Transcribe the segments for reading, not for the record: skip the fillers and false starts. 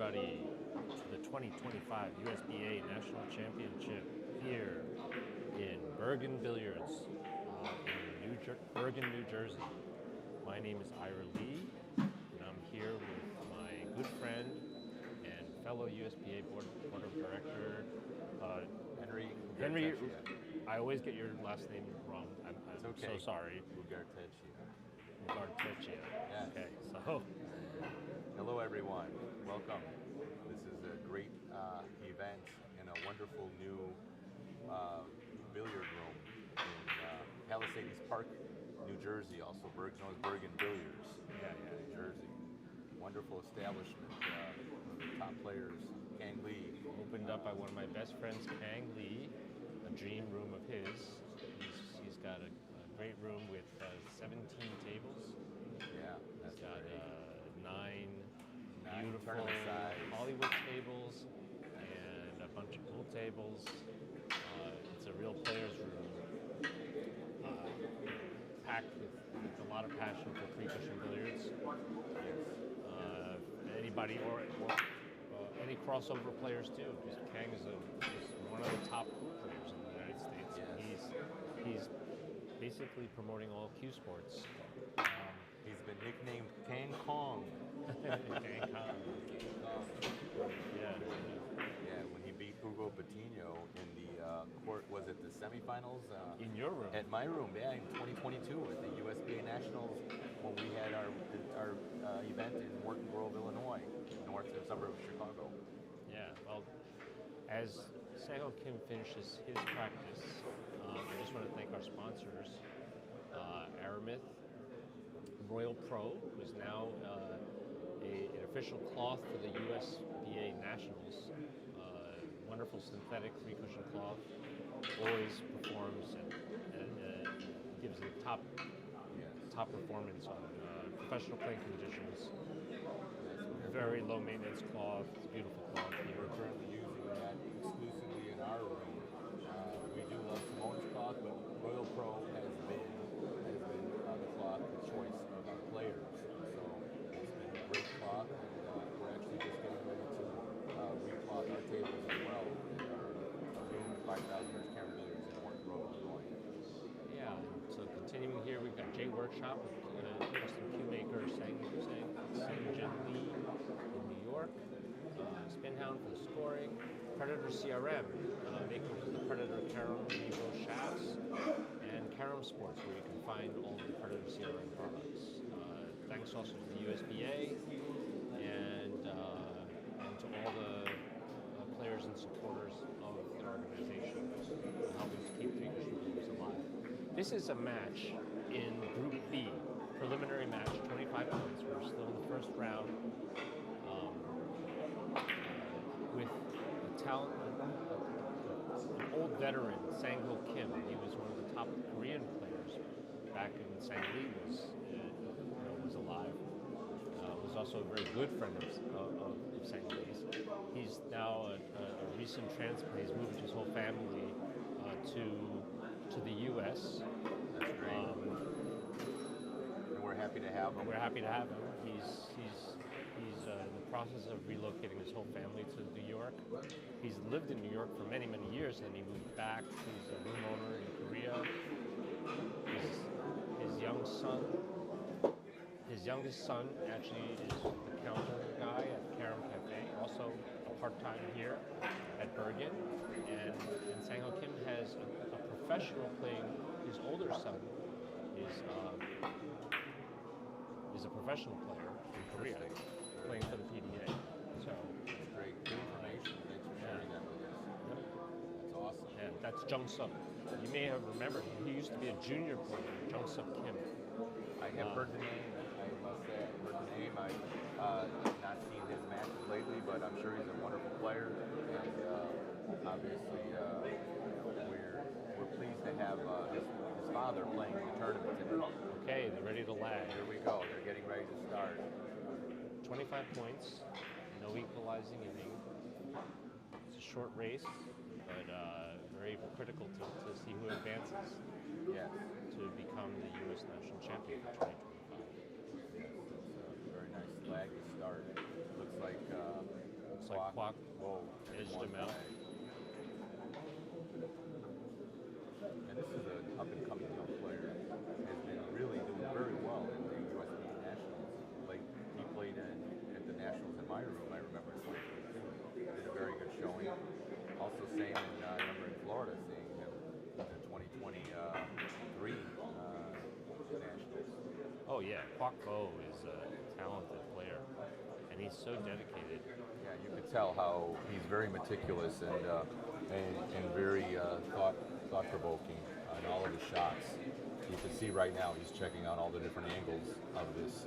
everybody to the 2025 USBA National Championship here in Bergen Billiards in Bergen, New Jersey. My name is Ira Lee, and I'm here with my good friend and fellow USBA Board of Director, Henry. I always get your last name wrong. I'm okay. So sorry. Ugartechia. Yes. Okay, so. Hello, everyone. Welcome. This is a great event in a wonderful new billiard room in Palisades Park, New Jersey, also known as Bergen Billiards, New Jersey. Wonderful establishment. One of the top players, Kang Lee. Opened up by one of my best friends, Kang Lee, a dream room of his. He's got a great room with 17 tables. Yeah, that's He's got nine beautiful size Hollywood tables and a bunch of pool tables. It's a real player's room, packed with a lot of passion for three-cushion billiards. Anybody or any crossover players too. Because Kang is one of the top pool players in the United States. Yes. He's basically promoting all Q sports. He's been nicknamed Kang Kong. Kang Kong. Yeah, when he beat Hugo Patino in the court, was it the semifinals? In your room? At my room, yeah, in 2022 at the USBA Nationals when we had our event in Morton Grove, Illinois, north suburb of Chicago. Yeah, well, as Sang-Ho Kim finishes his practice, I just want to thank our sponsors, Aramith, Royal Pro, who is now an official cloth for the USBA Nationals. Wonderful synthetic three-cushion cloth. Always performs and gives the top performance on professional playing conditions. Very low maintenance cloth. It's a beautiful cloth. We're currently using that exclusively in our room. We do love Simone's cloth, but Royal Pro has been the cloth of choice of our players. So it's been a great cloth, and we're actually just getting ready to recloth our tables as well in our room 5000 Hertz Camera Billiards in Morton Grove, Illinois. Yeah, so continuing here, we've got J Workshop with custom cue maker Sang Jin Lee in New York. Spinhound for the scoring. Predator CRM, makers of the Predator Carom Rainbow Shafts, and Carom Sports, where you can find all of the Predator CRM products. Thanks also to the USBA and to all the players and supporters of the organization helping to keep three-cushion billiards alive. This is a match in Group B, preliminary match, 25 points. We're still in the first round with an old veteran, Sang-Ho Kim. He was one of the top Korean players back when Sang Lee was alive. Was also a very good friend of Sang Lee's. He's now a recent transplant. He's moved his whole family to the U.S. That's great. And we're happy to have him. We're happy to have him. He's in the process of relocating his whole family to New York. He's lived in New York for many, many years, and then he moved back. He's a room owner in Korea. His youngest son actually is the counter guy at Carom Cafe, also a part-time here at Bergen. And Sang-Ho Kim has a professional playing. His older son is a professional player in Korea, playing for the PDA. So that's great. Good information. Thanks for sharing that with us. Yep. That's awesome. And that's Jung Suk. You may have remembered him. He used to be a junior player, Jung Suk Kim. I have heard the name. I must say I've heard the name. I've not seen his matches lately, but I'm sure he's a wonderful player. And obviously, we're pleased to have his father playing in the tournament today. Okay, they're ready to lag. Here we go. They're getting ready to start. 25 points, no equalizing inning. It's a short race, but very critical to see who advances to become the U.S. National Champion for 2025. Yes, it's a very nice flag to start. Looks like Looks like Quoc Whoa, edged him out. And this is an up-and-coming young player. Has been really doing very well in the USBA Nationals. Like, he played at the Nationals in my room, I remember, in 2022. Did a very good showing. Also, same in, I remember in Florida, seeing him in the 2023 Nationals. Oh yeah, Quoc is a talented player, and he's so dedicated. Yeah, you could tell how he's very meticulous and very thought-provoking on all of his shots. You can see right now he's checking out all the different angles of this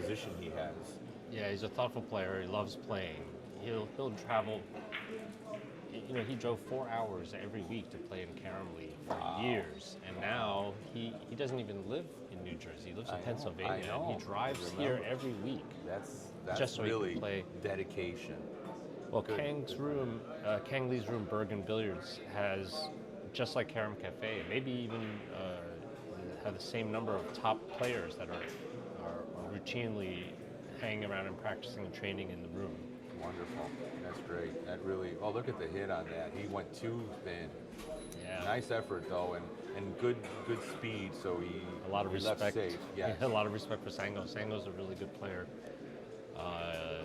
position he has. Yeah, he's a thoughtful player. He loves playing. He'll travel. You know, he drove 4 hours every week to play in Caramley for years, and now he doesn't even live in New Jersey. He lives in Pennsylvania. I know. And he drives here every week. That's just so really he can play. Dedication. Well, Good. Kang Lee's room, Bergen Billiards, has, just like Caram Cafe, maybe even have the same number of top players that are routinely hanging around and practicing and training in the room. Wonderful. That's great. That really. Oh, look at the hit on that. He went too thin. Yeah. Nice effort though, and good speed. So he A lot of he respect. left safe. Yes. Yeah, a lot of respect for Sango. Sango's a really good player. Yeah.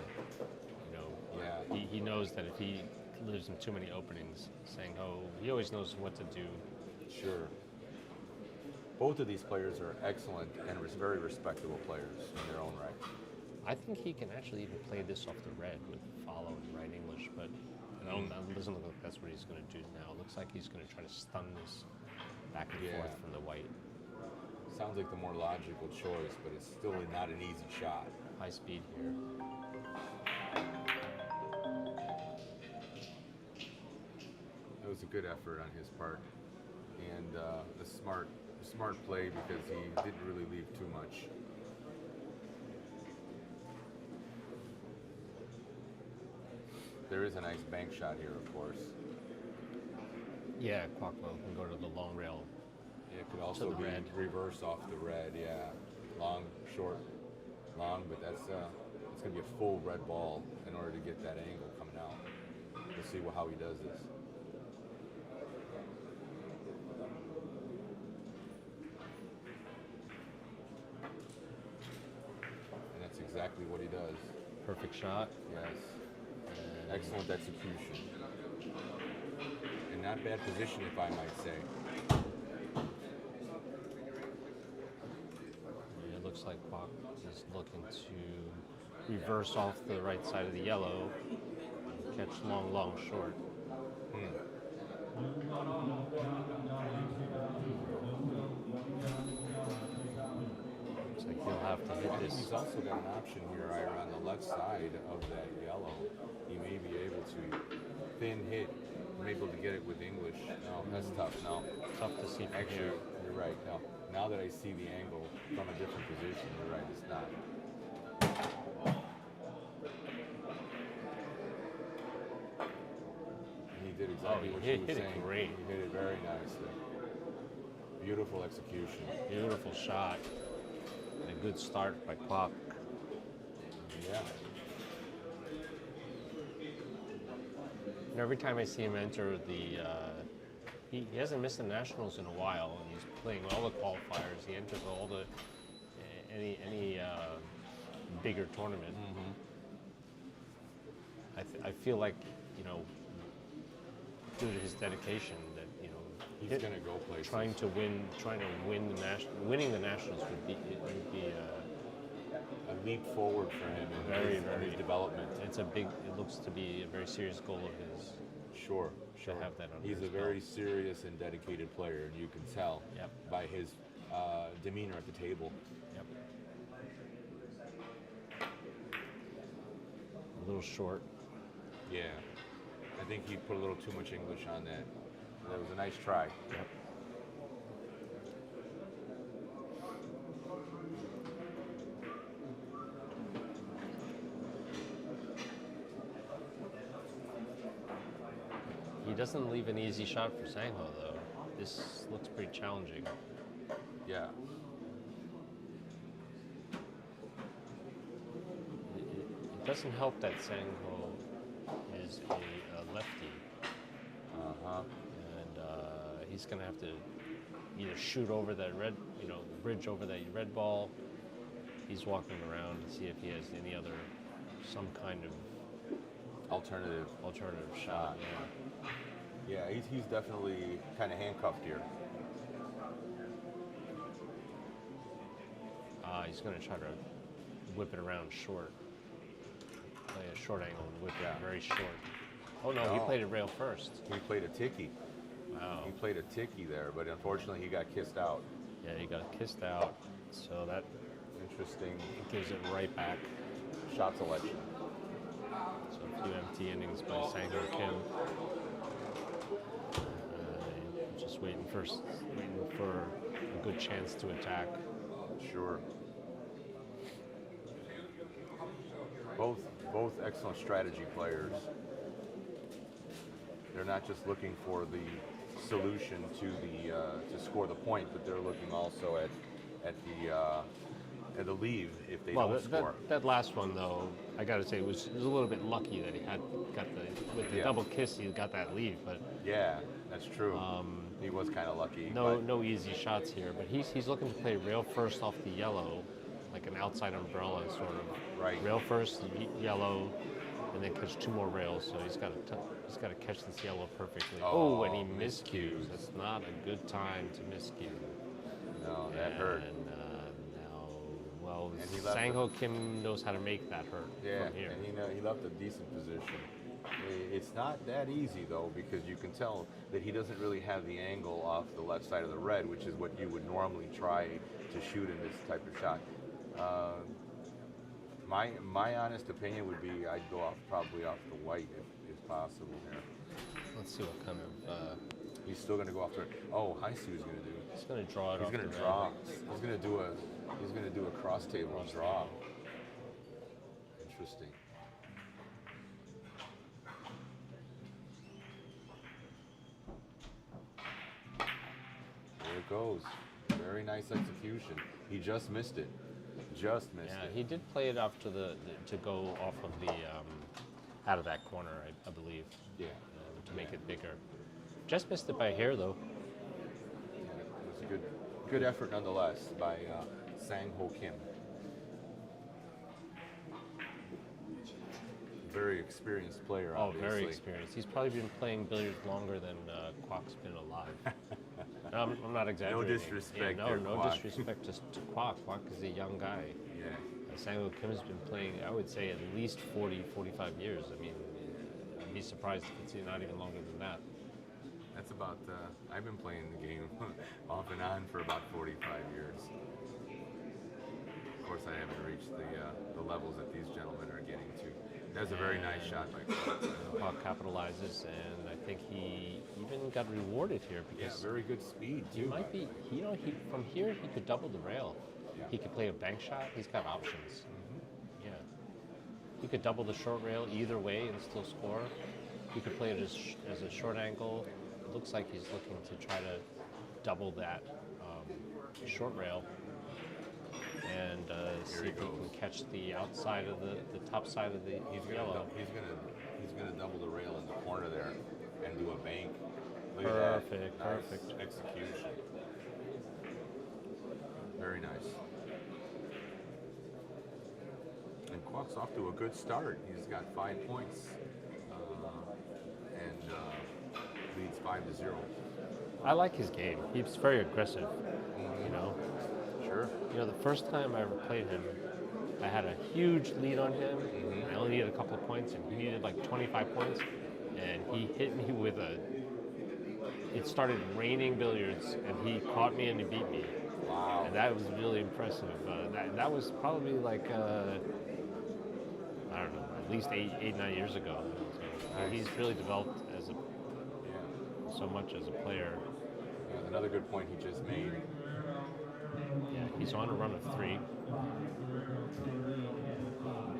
He knows that if he lives in too many openings, Sango, he always knows what to do. Sure. Both of these players are excellent and very respectable players in their own right. I think he can actually even play this off the red with follow and right English, but it doesn't look like that's what he's going to do now. It looks like he's going to try to stun this back and forth from the white. Sounds like the more logical choice, but it's still not an easy shot. High speed here. That was a good effort on his part, and a smart play because he didn't really leave too much. There is a nice bank shot here, of course. Yeah, Quoc can go to the long rail. It could also be red. reverse off the red, yeah. Long, short, long, but that's it's going to be a full red ball in order to get that angle coming out. We'll see how he does this. And that's exactly what he does. Perfect shot. Yes. Excellent execution. And not bad position, if I might say. It looks like Quoc is looking to reverse off the right side of the yellow, catch long, long, short. Looks like he'll have to hit this. He's also got an option here, Ira, on the left side of that yellow. He may be able to thin hit, maybe able to get it with English. No, that's tough. No, Tough to see from actually, here. you're right. No, now that I see the angle from a different position, you're right. It's not. He did exactly what he you were hit it saying. great. He hit it very nicely. Beautiful execution. Beautiful shot. And a good start by Quoc. Yeah. And every time I see him enter the, he hasn't missed the Nationals in a while, and he's playing all the qualifiers. He enters all the any bigger tournament. I feel like, you know, due to his dedication, that, you know, He's going to go places. trying to win winning the Nationals would be A leap forward for him in his development. it looks to be a very serious goal of his. Sure. have that under He's his a very belt. serious and dedicated player, and you can tell Yep. by his demeanor at the table. Yep. A little short. Yeah. I think he put a little too much English on that. That was a nice try. Yep. He doesn't leave an easy shot for Sangho, though. This looks pretty challenging. Yeah. It doesn't help that Sang-ho is a lefty. Uh-huh. And he's going to have to either shoot over that red, bridge over that red ball. He's walking around to see if he has any other, some kind of Alternative shot. Yeah, he's definitely kind of handcuffed here. He's going to try to whip it around short. Play a short angle and whip it very short. Oh no, he played it rail first. He played a ticky. Wow. He played a ticky there, but unfortunately he got kissed out. Yeah, he got kissed out. So that interesting gives it right back. Shot selection. So a few empty innings by Sang-ho Kim. Just waiting for a good chance to attack. Sure. Both excellent strategy players. They're not just looking for the solution to score the point, but they're looking also at the leave if they don't score. That last one though, I got to say, was a little bit lucky that he got the double kiss. He got that leave, but yeah, that's true. He was kind of lucky. No easy shots here, but he's looking to play rail first off the yellow, like an outside umbrella sort of. Right. Rail first, yellow, and then catch two more rails. So he's got to catch this yellow perfectly. Oh, and he miscues. That's not a good time to miscue. No, that hurt. Sang-ho Kim knows how to make that hurt from here. And he left a decent position. It's not that easy though, because you can tell that he doesn't really have the angle off the left side of the red, which is what you would normally try to shoot in this type of shot. My honest opinion would be I'd go probably off the white if possible here. Let's see what kind of. He's still going to go off the. Oh, I see what he's going to do. He's going to draw it. He's going to draw. He's going to do a cross table draw. Interesting. There it goes. Very nice execution. He just missed it. Just missed it. He did play it off to to go off of the out of that corner, I believe. Yeah. To make it bigger. Just missed it by a hair though. Yeah, it was a good effort nonetheless by Sang-ho Kim. Very experienced player, obviously. Oh, very experienced. He's probably been playing billiards longer than Quoc's been alive. No, I'm not exaggerating. No disrespect. No disrespect to Quoc. Quoc is a young guy. Yeah. Sang-ho Kim has been playing, I would say, at least 40, 45 years. I mean, I'd be surprised if it's not even longer than that. That's about, I've been playing the game off and on for about 45 years. Of course, I haven't reached the levels that these gentlemen are getting to. That's a very nice shot by Quoc. Quoc capitalizes, and I think he even got rewarded here because very good speed too. He might be, from here he could double the rail. Yeah. He could play a bank shot. He's got options. Mm-hmm. Yeah, he could double the short rail either way and still score. He could play it as a short angle. It looks like he's looking to try to double that short rail and see if he can catch the outside of the top side of the yellow. He's gonna double the rail in the corner there and do a bank. Look Perfect, at that. perfect. Nice execution. Very nice. And Quoc's off to a good start. He's got 5 points and leads 5-0. I like his game. He's very aggressive. Sure. The first time I ever played him, I had a huge lead on him. I only needed a couple of points, and he needed like 25 points. And he hit me with it started raining billiards, and he caught me and he beat me. Wow. And that was really impressive. That was probably like, I don't know, at least 8-9 years ago. So he's really developed so much as a player. Another good point he just made. Yeah, he's on a run of 3.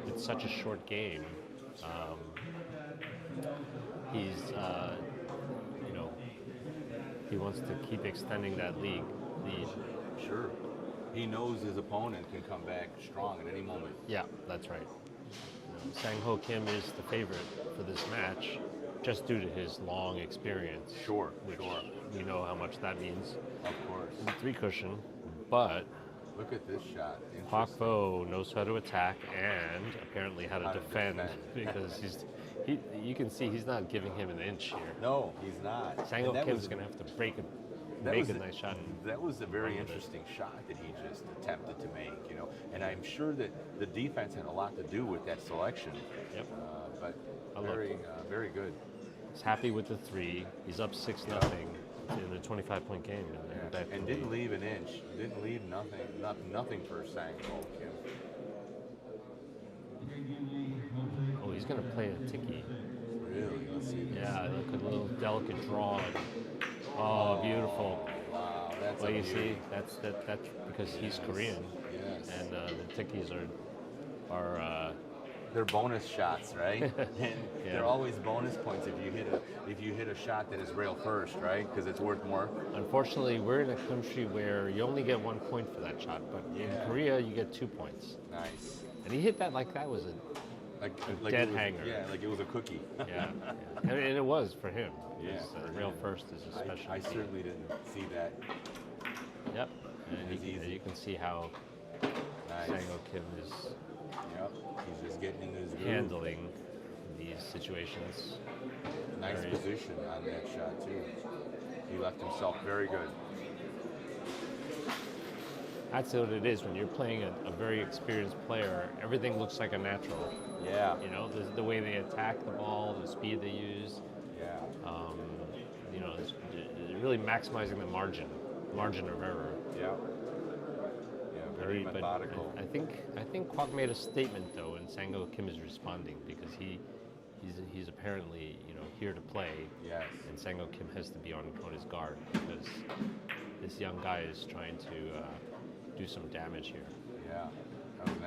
It's such a short game. He's, he wants to keep extending that lead. Sure. He knows his opponent can come back strong at any moment. Yeah, that's right. Sang Ho Kim is the favorite for this match, just due to his long experience. Sure, which sure. we know how much that means. Of course. In the 3 cushion, but Look at this shot. Quoc Interesting. knows how to attack and apparently how to defend because you can see he's not giving him an inch here. No, he's not. Sang Ho Kim's going to have to make a nice shot. That was a very interesting shot that he just attempted to make, and I'm sure that the defense had a lot to do with that selection. Yep. But very good. He's happy with the 3. He's up 6-0 in a 25-point game. And didn't leave an inch. Didn't leave nothing for Sang Ho Kim. Oh, he's going to play a tiki. Really? Let's see this. Yeah, look at a little delicate draw. Oh, beautiful. Wow, that's Well, a you beauty. see, that's because he's Korean, Yes. and the tikis are They're bonus shots, right? And Yeah. they're always bonus points if you hit a shot that is rail first, right? Because it's worth more. unfortunately, we're in a country where you only get 1 point for that shot, but in Korea you get 2 points. Nice. And he hit that like that was a Like dead it was, hanger. Yeah, like it was a cookie. yeah, and it was for him. Yeah, His, for rail him. first is a special. I certainly didn't see that. Yep, and It's easy. you can see how Nice. Sang Ho Kim is Yep. He's just getting into his groove. handling these situations. Nice very- position on that shot too. He left himself very good. That's what it is when you're playing a very experienced player. Everything looks like a natural. Yeah. You know, the way they attack the ball, the speed they use. Yeah. It's really maximizing the margin of error. Yeah. Yeah. Very But methodical. I think Quoc made a statement though, and Sang Ho Kim is responding because he's apparently here to play. Yes. And Sang Ho Kim has to be on his guard because this young guy is trying to do some damage here. Yeah. That was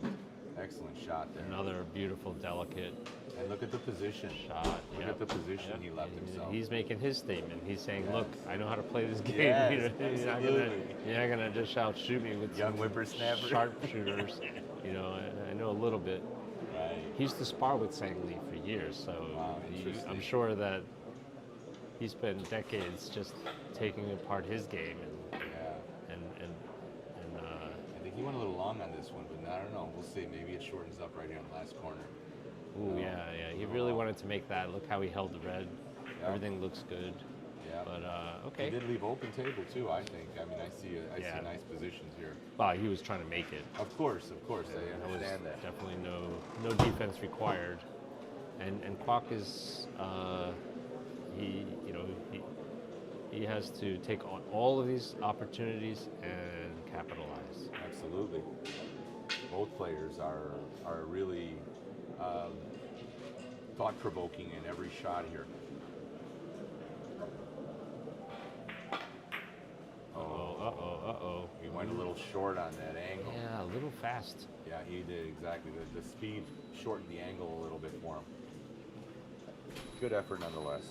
an excellent shot there. Another beautiful, delicate And look at the position. shot. Look at the position he left himself. He's making his statement. He's saying, "Look, I know how to play this game. Yes, You're not gonna just out shoot me with Young some whippersnapper. sharpshooters." I know a little bit. Right. He used to spar with Sang Lee for years, so Wow, interesting. I'm sure that he spent decades just taking apart his game and Yeah. and I think he went a little long on this one, but I don't know. We'll see. Maybe it shortens up right here on the last corner. ooh, yeah. He really wanted to make that. Look how he held the red. Yeah. Everything looks good. Yeah. But He okay. did leave open table too, I think. I mean, I see Yeah. nice positions here. Well, he was trying to make it. Of course, I There was understand that. definitely no defense required. And Quoc is he has to take on all of these opportunities and capitalize. Absolutely. Both players are really thought-provoking in every shot here. Uh-oh. He went a little short on that angle. Yeah, a little fast. Yeah, he did exactly. The speed shortened the angle a little bit for him. Good effort nonetheless.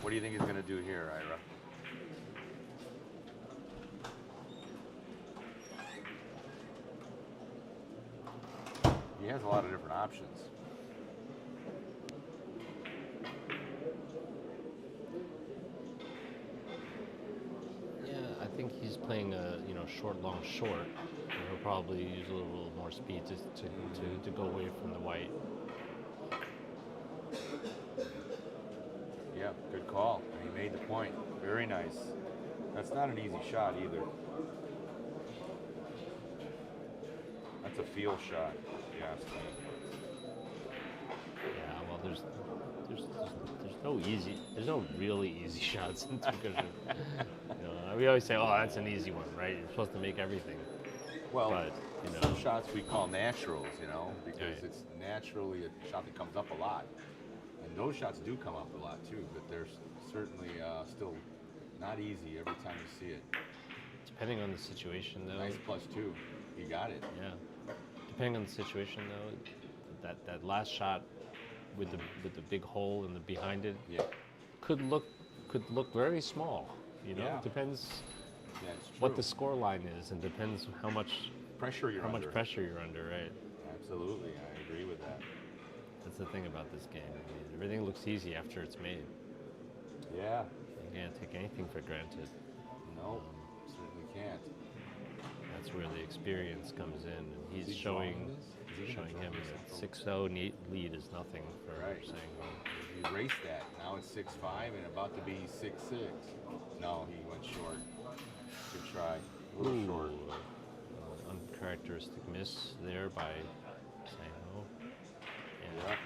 What do you think he's going to do here, Ira? He has a lot of different options. Yeah, I think he's playing a short, long, short. And he'll probably use a little more speed to go away from the white. Yeah, good call. And he made the point. Very nice. That's not an easy shot either. That's a feel shot. Yes. Yeah, well, there's no really easy shots in Tucson. We always say, "Oh, that's an easy one, right? You're supposed to make everything." Well, But, some shots we call naturals, because Right. it's naturally a shot that comes up a lot. And those shots do come up a lot too, but they're certainly still not easy every time you see it. Depending on the situation, though. Nice +2. He got it. Yeah. Depending on the situation, though, that last shot with the big hole in the behind it Yeah. could look very small. Yeah. Depends That's true. what the score line is, and depends how much pressure you're under. pressure you're under, right? Absolutely, I agree with that. That's the thing about this game. I mean, everything looks easy after it's made. Yeah. You can't take anything for granted. No, certainly can't. That's where the experience comes in, and he's Is he showing drawing this? Is he gonna him draw that this? 6-0 lead is nothing for Right. Sang-ho. He raced that. Now it's 6-5 and about to be 6-6. No, he went short. Good try. A little short. Uncharacteristic miss there by Sang-ho. And Yeah.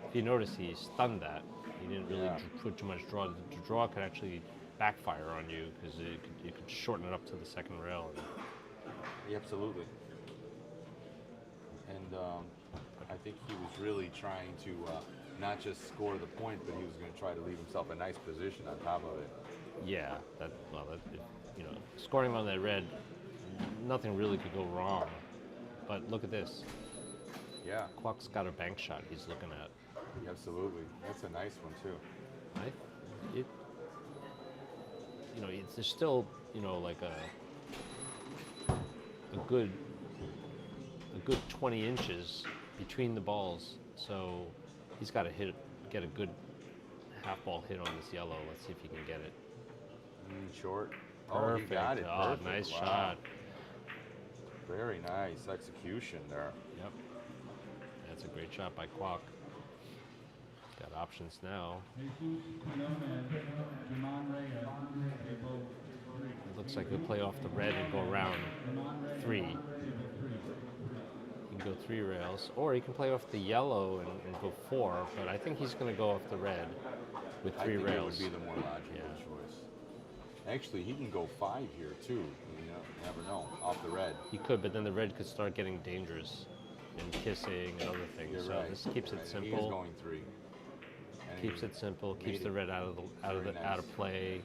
if you notice, he stunned that. He didn't really Yeah. put too much draw. The draw could actually backfire on you because you could shorten it up to the second rail. Yeah, absolutely. And I think he was really trying to not just score the point, but he was going to try to leave himself a nice position on top of it. Yeah, scoring on that red, nothing really could go wrong. But look at this. Yeah, Quoc's got a bank shot he's looking at. absolutely. That's a nice one too. There's still, like a good 20 inches between the balls. So he's got to get a good half ball hit on this yellow. Let's see if he can get it. Short. Perfect. Oh, he got it. Oh, Perfect. nice Wow. shot. Very nice execution there. Yep. That's a great shot by Quoc. Got options now. It looks like he'll play off the red and go around 3. He can go 3 rails, or he can play off the yellow and go 4, but I think he's going to go off the red with 3 I think rails. it would be the more logical choice. Actually, he can go 5 here too. You never know. Off the red. He could, but then the red could start getting dangerous and kissing and other things. You're so right. this keeps it He is simple. going 3. And Keeps he it simple. made Keeps the it red out very of nice. play.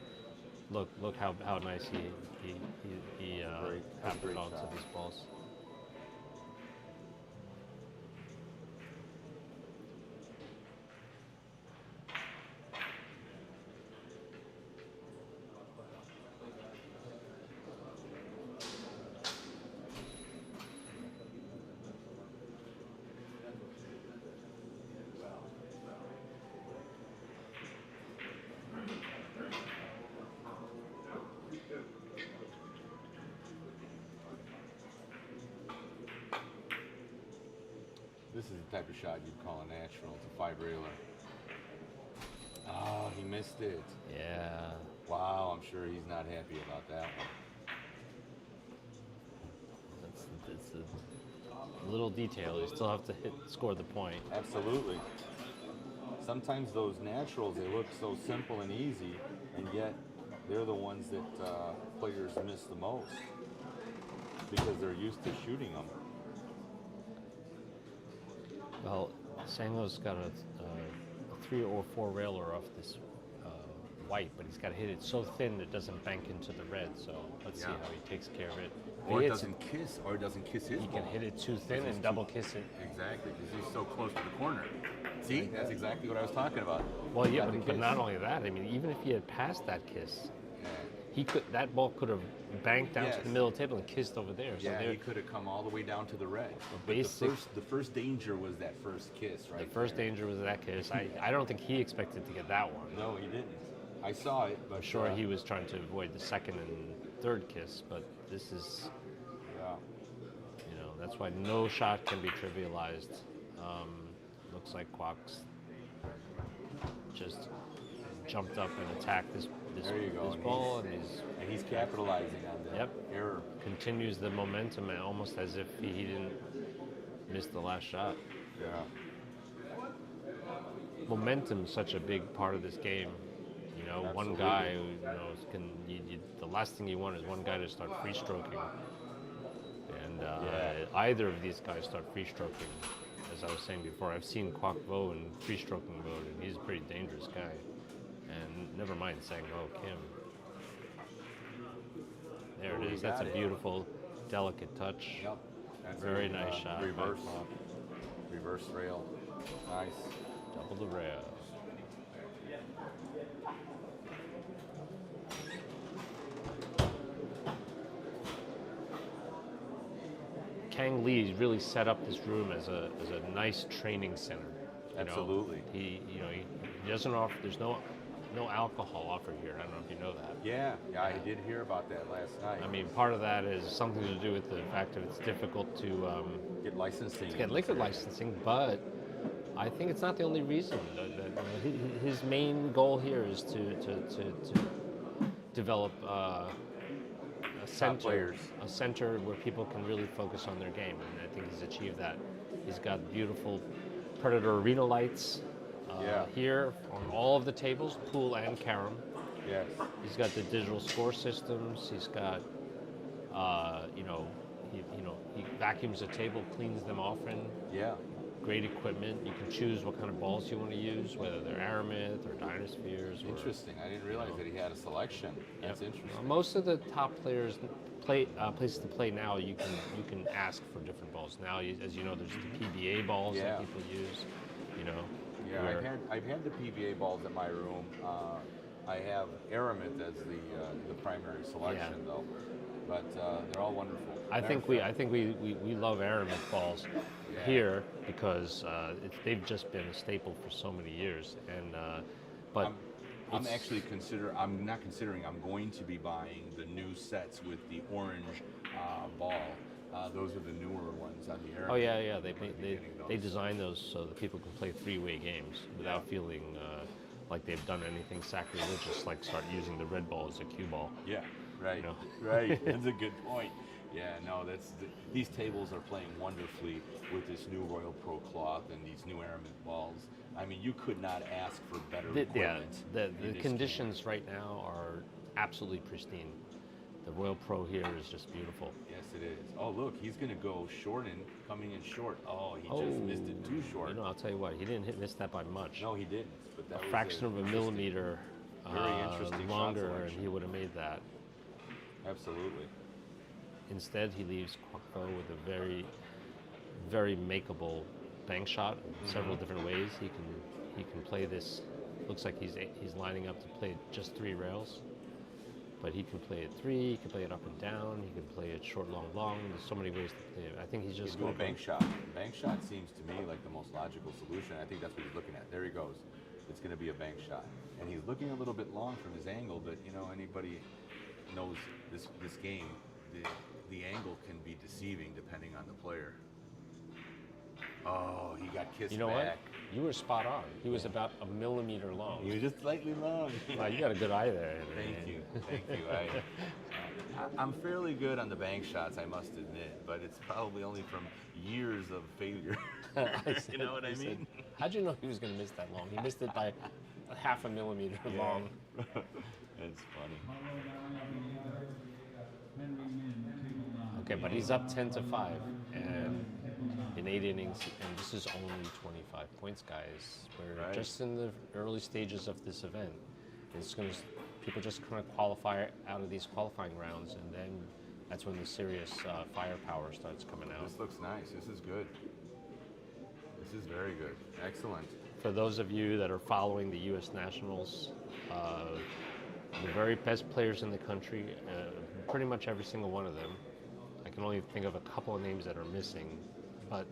Look how nice he That's a great onto shot. these balls. This is the type of shot you'd call a natural. It's a 5-railer. Oh, he missed it. Yeah. Wow, I'm sure he's not happy about that one. It's a little detail. You still have to score the point. Absolutely. Sometimes those naturals, they look so simple and easy, and yet they're the ones that players miss the most because they're used to shooting them. Well, Sang-ho's got a 3 or 4 railer off this white, but he's got to hit it so thin it doesn't bank into the red. So let's see Yeah. how he takes care of it. If Or he it hits doesn't kiss, or it doesn't kiss his He ball. can hit it too thin Because and it's double too- kiss it. Exactly, because he's so close to the corner. See, that's exactly what I was talking about. Well, He yeah, got the but kiss. not only that. I mean, even if he had passed that kiss, Yeah. that ball could have banked down to Yes. the middle of the table and kissed over there. So Yeah, there, he could have come all the way down to the red. But basic- the first danger was that first kiss, right? the first there. danger was that kiss. I don't think he expected to get that one. No, he didn't. I saw it, but I'm sure he was trying to avoid the second and third kiss, but this is, Yeah. that's why no shot can be trivialized. Looks like Quoc's just jumped up and attacked this There you go. this ball, and he's And he's capitalizing on the Yep. error. continues the momentum almost as if he didn't miss the last shot. Yeah. Momentum's such a big part of this game. One Absolutely. guy who the last thing you want is one guy to start free stroking, and either of these guys start free stroking. As I was saying before, I've seen Quoc Vo in free stroking mode, and he's a pretty dangerous guy. And never mind saying, "Oh, Kim." There Oh, it he is. That's a got it. beautiful, delicate touch. Yep. That's Very a, nice shot by Reverse. Quoc. Reverse rail. Nice. Double the rail. Chang Li really set up this room as a nice training center. You know? Absolutely. He doesn't offer. There's no alcohol offered here. I don't know if you know that. Yeah, I did hear about that last night. I mean, part of that is something to do with the fact that it's difficult to get licensing. to get liquor licensing, but I think it's not the only reason. His main goal here is to develop a center where people can really focus on their game, and I think he's achieved that. He's got beautiful Predator arena lights here on all of the tables, pool and carom. Yes. He's got the digital score systems. He's got, he vacuums the table, cleans them often. Yeah. Great equipment. You can choose what kind of balls you want to use, whether they're Aramith or Dynaspheres. Interesting. I didn't realize that he had a selection. That's interesting. Most of the top players places to play now, you can ask for different balls. Now, as you know, there's the PBA balls that people use. Yeah, I've had the PBA balls in my room. I have Aramith as the primary selection though, but they're all wonderful. I think we love Aramith balls here because they've just been a staple for so many years, and but. I'm going to be buying the new sets with the orange ball. Those are the newer ones on the Aramith. Oh yeah. They designed those so that people can play three-way games without feeling like they've done anything sacrilegious, like start using the red ball as a cue ball. Yeah, right. You know? Right. That's a good point. Yeah, no, these tables are playing wonderfully with this new Royal Pro cloth and these new Aramith balls. I mean, you could not ask for better equipment. The conditions right now are absolutely pristine. The Royal Pro here is just beautiful. Yes, it is. Oh, look, he's going to go coming in short. Oh, he just missed it too short. I'll tell you what, he didn't miss that by much. No, he didn't. But that a fraction of a millimeter very interesting longer, and he would have made that. Absolutely. Instead, he leaves Quoc with a very, very makeable bank shot in several different ways. He can play this. Looks like he's lining up to play just 3 rails, but he can play it 3. He can play it up and down. He can play it short, long, long. There's so many ways to play it. I think he's just going to do a bank shot. Bank shot seems to me like the most logical solution. I think that's what he's looking at. There he goes. It's going to be a bank shot, and he's looking a little bit long from his angle. But anybody knows this game. The angle can be deceiving depending on the player. Oh, he got kissed back. You know what? You were spot on. He was about a millimeter long. He was just slightly long. Wow, you got a good eye there. Thank you. I'm fairly good on the bank shots, I must admit, but it's probably only from years of failure. You know what I mean? How'd you know he was going to miss that long? He missed it by half a millimeter long. It's funny. Okay, but he's up 10-5, and in 8 innings, and this is only 25 points, guys. We're just in the early stages of this event. People just kind of qualify out of these qualifying rounds, and then that's when the serious firepower starts coming out. This looks nice. This is good. This is very good. Excellent. For those of you that are following the U.S. Nationals, the very best players in the country, pretty much every single one of them. I can only think of a couple of names that are missing, but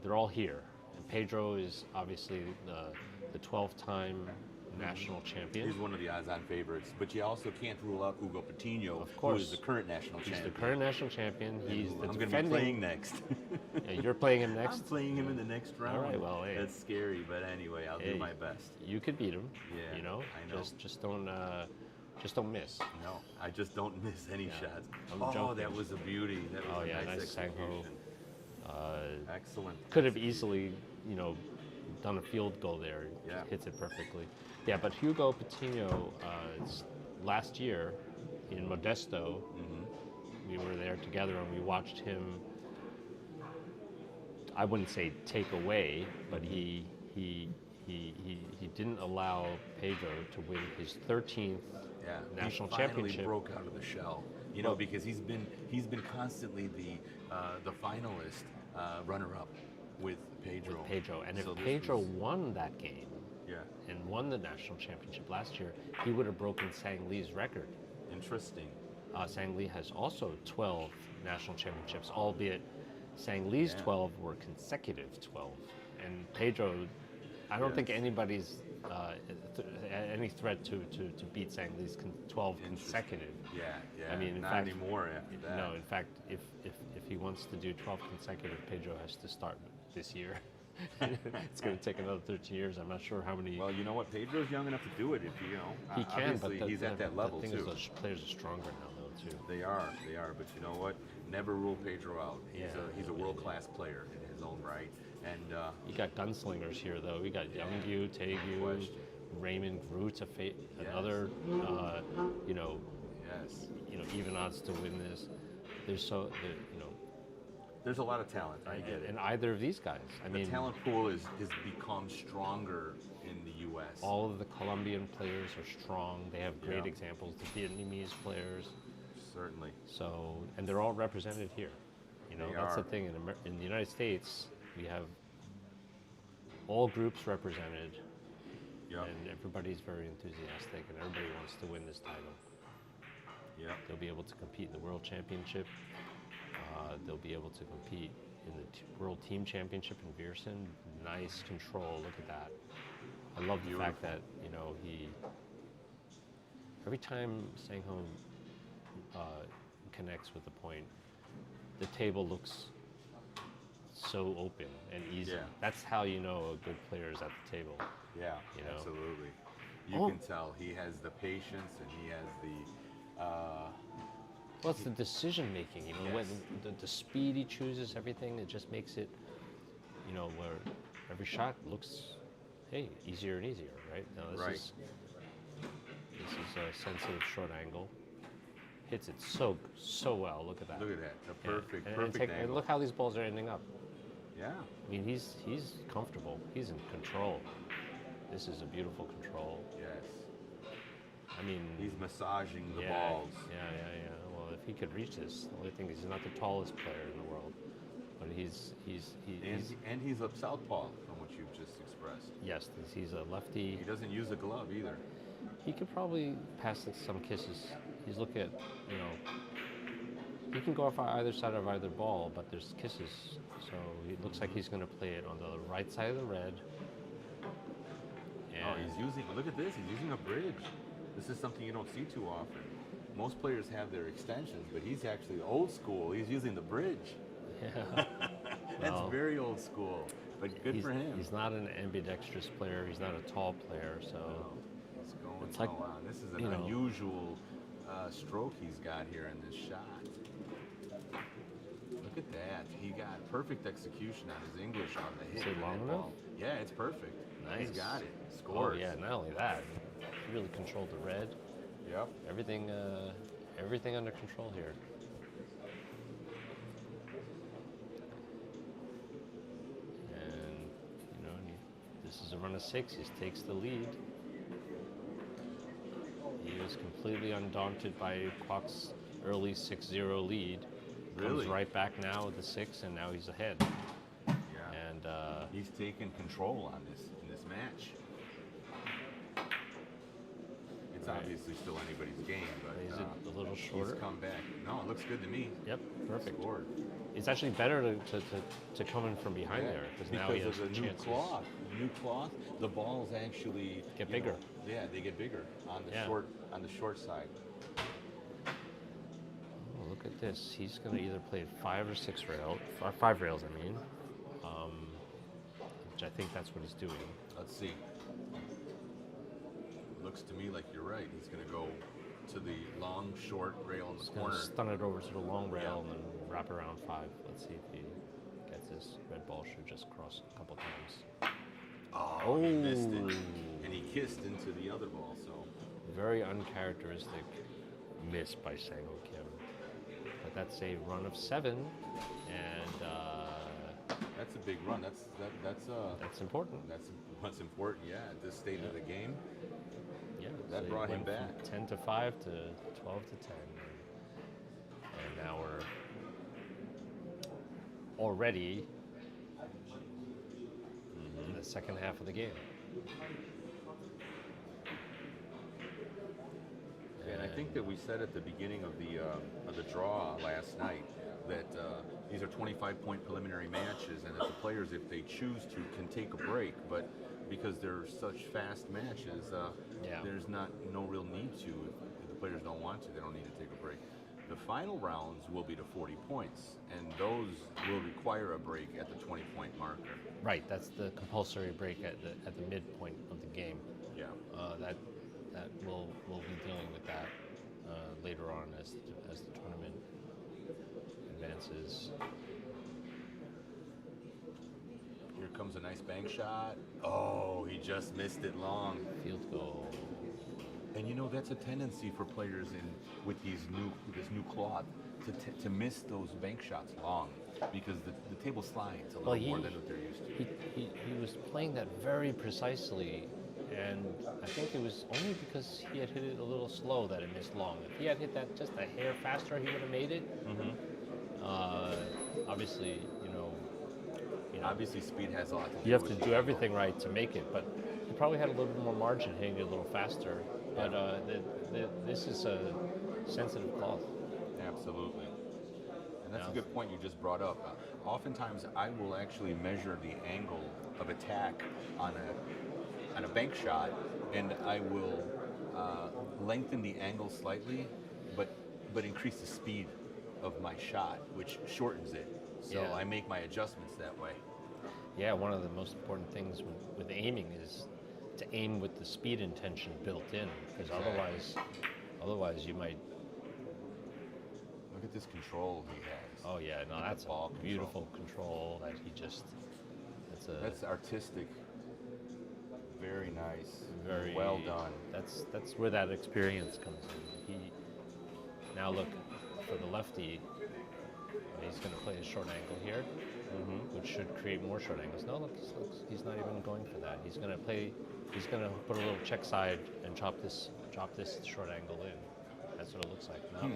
they're all here. And Pedro is obviously the 12-time national champion. He's one of the odds-on favorites, but you also can't rule out Hugo Patino, of course, who is the current national champion. He's the current national champion. He's the I'm going to be playing next. Yeah, you're playing him next? I'm playing him in the next round. All right, well, hey. That's scary, but anyway, I'll do my best. You could beat him. Yeah, I know. Just don't miss. No, I just don't miss any shots. I'm joking. That was a beauty. That was a nice execution. Excellent. Could have easily, done a field goal there. Yeah. Hits it perfectly. Yeah, but Hugo Patino, last year in Modesto, we were there together and we watched him. I wouldn't say take away, but he didn't allow Pedro to win his 13th national championship. He finally broke out of the shell, because he's been constantly the finalist, runner-up with Pedro. And if Pedro won that game, and won the national championship last year, he would have broken Sang Lee's record. Interesting. Sang Lee has also 12 national championships, albeit Sang Lee's 12 were consecutive 12. And Pedro, I don't think anybody's any threat to beat Sang Lee's 12 consecutive. Yeah, yeah. I mean, in not fact, anymore after that. No, in fact, if he wants to do 12 consecutive, Pedro has to start this year. It's going to take another 13 years. I'm not sure how many. Well, you know what? Pedro's young enough to do it. If you know, he can, but he's at that level the thing too. is, those players are stronger now, though, too. They are. But you know what? Never rule Pedro out. He's a world-class player in his own right. And you got gunslingers here, though. We got Youngyu, Taegu, Raymond Groot, another. Even odds to win this. There's a lot of talent. I get it. And either of these guys. The talent pool has become stronger in the U.S. All of the Colombian players are strong. They have great examples. The Vietnamese players. Certainly. So, and they're all represented here. That's the thing. In the United States, we have all groups represented. Yep. And everybody's very enthusiastic, and everybody wants to win this title. Yep. They'll be able to compete in the World Championship. They'll be able to compete in the World Team Championship in Viersen. Nice control. Look at that. I love the fact that he. Every time Sang Ho connects with the point, the table looks so open and easy. Yeah. That's how you know a good player is at the table. Yeah, absolutely. You can tell he has the patience and he has the. Well, it's the decision making. When the speed he chooses, everything, it just makes it. Where every shot looks, easier and easier, right? Now this is a sensitive short angle. Hits it so well. Look at that. Look at that. A perfect angle. And look how these balls are ending up. Yeah. I mean, he's comfortable. He's in control. This is a beautiful control. Yes. I mean, he's massaging the balls. Yeah. Well, if he could reach this, the only thing is he's not the tallest player in the world, but he's up southpaw from what you've just expressed. Yes, he's a lefty. He doesn't use a glove either. He could probably pass some kisses. He's looking at, he can go off either side of either ball, but there's kisses. So it looks like he's going to play it on the right side of the red. And look at this, he's using a bridge. This is something you don't see too often. Most players have their extensions, but he's actually old school. He's using the bridge. Yeah. That's very old school, but good for him. He's not an ambidextrous player. He's not a tall player, so. He's going it's like, on. This is an unusual stroke he's got here in this shot. Look at that. He got perfect execution on his English on the hit. Is it long enough? Yeah, it's perfect. Nice. He's got it. Scores. Oh yeah, not only that, he really controlled the red. Yep. Everything under control here. And this is a run of 6. He takes the lead. He was completely undaunted by Quoc's early 6-0 lead. Really? Comes right back now with the 6, and now he's ahead. Yeah. And he's taken control in this match. It's obviously still anybody's game, but is it a little shorter? He's come back. No, it looks good to me. Yep, perfect. Scored. It's actually better to come in from behind there because now he has of the chances. New cloth, the balls actually Get bigger. They get bigger on the short side. Oh, look at this. He's going to either play 5 or 6 rail, or 5 rails, I mean. Which I think that's what he's doing. Let's see. Looks to me like you're right. He's going to go to the long, short rail in the corner. Stun it over to the long rail and then wrap around 5. Let's see if he gets this. Red ball should just cross a couple times. Oh, he missed it. And he kissed into the other ball, so. Very uncharacteristic miss by Sang Ho Kim. But that's a run of 7, and that's a big run. That's important. That's what's important, at this stage of the game. Yeah, that so brought him went back. From 10 to 5 to 12 to 10, and now we're already in the second half of the game. And I think that we said at the beginning of the draw last night that these are 25-point preliminary matches, and that the players, if they choose to, can take a break. But because they're such fast matches, there's no real need to. If the players don't want to, they don't need to take a break. The final rounds will be to 40 points, and those will require a break at the 20-point marker. Right, that's the compulsory break at the midpoint of the game. Yeah. That we'll be dealing with that later on as the tournament advances. Here comes a nice bank shot. Oh, he just missed it long. Field goal. And you know, that's a tendency for players with this new cloth to miss those bank shots long, because the table slides a little more than what they're used to. He was playing that very precisely, and I think it was only because he had hit it a little slow that it missed long. If he had hit that just a hair faster, he would have made it. Obviously, obviously speed has a lot to do with it. You have to do everything right to make it, but he probably had a little bit more margin hitting it a little faster. But this is a sensitive cloth. Absolutely. And that's a good point you just brought up. Oftentimes, I will actually measure the angle of attack on a bank shot, and I will lengthen the angle slightly, but increase the speed of my shot, which shortens it. So I make my adjustments that way. Yeah, one of the most important things with aiming is to aim with the speed intention built in, because otherwise you might. Look at this control he has. Oh yeah, no, that's a beautiful control that he just. That's artistic. Very nice. Very well done. That's where that experience comes in. Now look, for the lefty, he's going to play a short angle here, which should create more short angles. No, look, he's not even going for that. He's going to put a little check side and drop this short angle in. That's what it looks like now.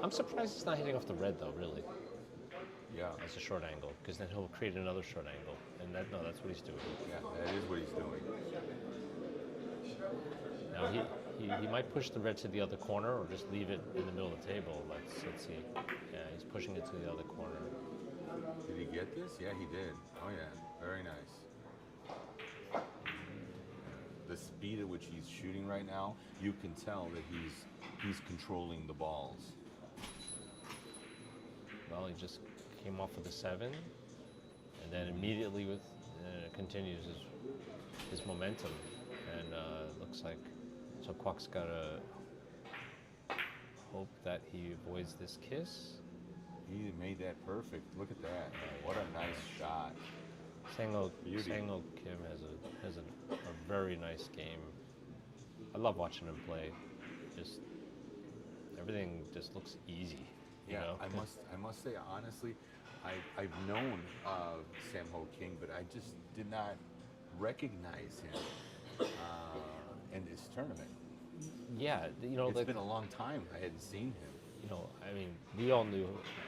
I'm surprised he's not hitting off the red though, really. Yeah. As a short angle, because then he'll create another short angle, and that's what he's doing. Yeah, that is what he's doing. Now he might push the red to the other corner, or just leave it in the middle of the table. Let's see. Yeah, he's pushing it to the other corner. Did he get this? Yeah, he did. Oh yeah, very nice. The speed at which he's shooting right now, you can tell that he's controlling the balls. Well, he just came off with a 7, and then immediately continues his momentum, and looks like so Quoc's got to hope that he avoids this kiss. He made that perfect. Look at that. What a nice shot. Sang-ho Kim has a very nice game. I love watching him play. Just everything just looks easy. You know? I must say honestly, I've known Sang-ho Kim, but I just did not recognize him in this tournament. Yeah, it's been a long time I hadn't seen him. I mean, we all knew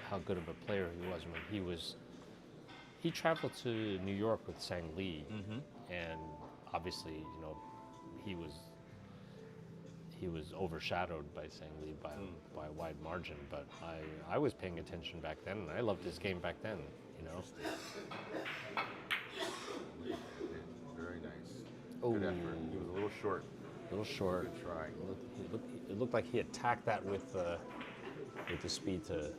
how good of a player he was when he traveled to New York with Sang Lee, and obviously, he was overshadowed by Sang Lee by a wide margin. But I was paying attention back then, and I loved his game back then. Very nice. Oh, good effort. He was a little short. Good try. It looked like he attacked that with the speed to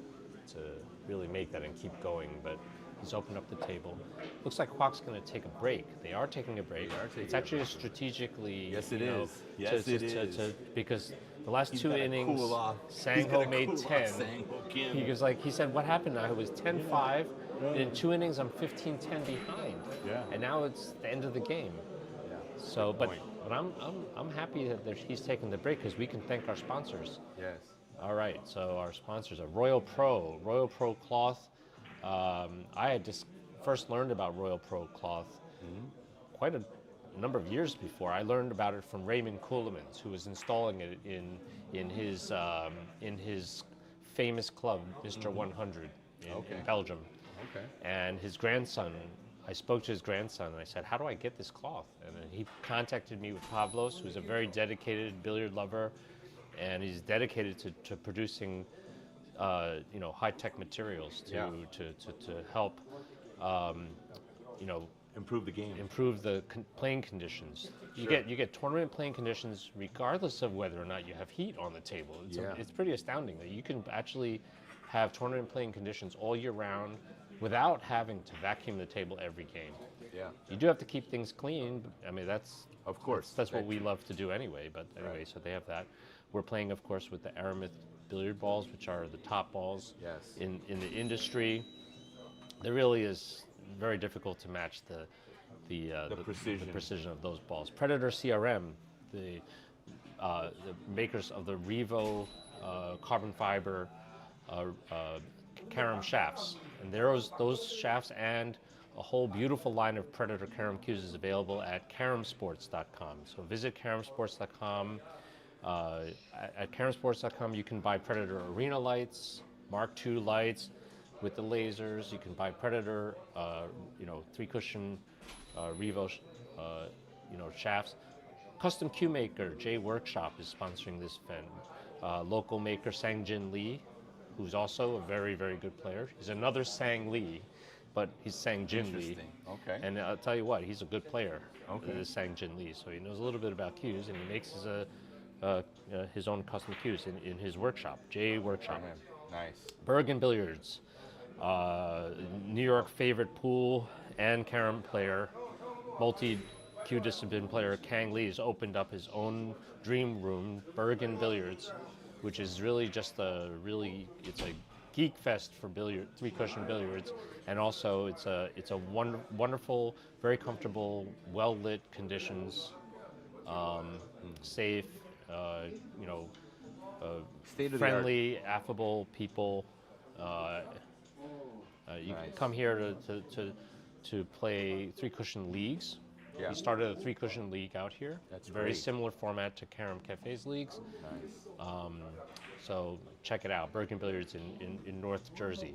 really make that and keep going, but he's opened up the table. Looks like Quoc's going to take a break. They are taking a break. It's actually strategically. Yes, it is. Yes, it is. Because the last 2 innings, cool off. Sang-ho made 10. He said, what happened? I was 10-5. And in 2 innings, I'm 15-10 behind. Yeah. And now it's the end of the game. Yeah. So, but I'm happy that he's taking the break, because we can thank our sponsors. Yes. All right, so our sponsors are Royal Pro Cloth. I had just first learned about Royal Pro Cloth quite a number of years before. I learned about it from Raymond Ceulemans, who was installing it in his famous club, Mr. 100 in Belgium. Okay. And his grandson, I spoke to his grandson and I said, how do I get this cloth? And then he contacted me with Pavlos, who's a very dedicated billiard lover, and he's dedicated to producing, high-tech materials to help, you know, Improve the game. improve the playing conditions. You Sure. get tournament playing conditions regardless of whether or not you have heat on the table. It's pretty astounding that you can actually have tournament playing conditions all year round without having to vacuum the table every game. Yeah. You do have to keep things clean. But, I mean, Of course. that's what we love to do anyway. But anyway, Right. so they have that. We're playing, of course, with the Aramith billiard balls, which are the top balls Yes. in the industry. There really is very difficult to match the precision of those balls. Predator CRM, the makers of the Revo carbon fiber carom shafts, and those shafts and a whole beautiful line of Predator carom cues is available at caromsports.com. So visit caromsports.com. At caromsports.com, you can buy Predator Arena lights, Mark II lights with the lasers. You can buy Predator, three cushion Revo, shafts. Custom cue maker J Workshop is sponsoring this event. Local maker Sang-Jin Lee, who's also a very, very good player. He's another Sang Lee, but he's Sang-Jin Lee. Interesting. Okay. And I'll tell you what, he's a good player. Okay. This Sang-Jin Lee, so he knows a little bit about cues, and he makes his own custom cues in his workshop, J Workshop. Nice. Bergen Billiards, New York favorite pool and carom player, multi-cue discipline player Kang Lee has opened up his own dream room, Bergen Billiards, which is really just it's a geek fest for three cushion billiards, and also it's a wonderful, very comfortable, well lit conditions, safe, friendly, affable people. You can come here to play three cushion leagues. Yeah. We started a three cushion league out here. That's very great. similar format to Carom Cafe's leagues. Nice. So check it out, Bergen Billiards in North Jersey.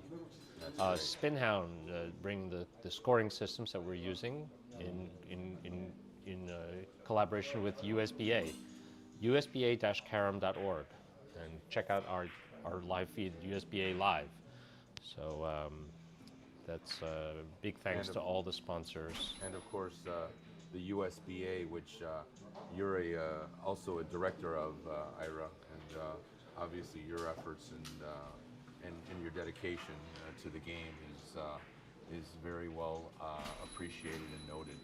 Spinhound, bring the scoring systems that we're using in collaboration with USBA, usba-carom.org, and check out our live feed, USBA Live. So that's big thanks to all the sponsors. And of course, the USBA, which you're also a director of, Ira, and obviously your efforts and your dedication to the game is very well appreciated and noted.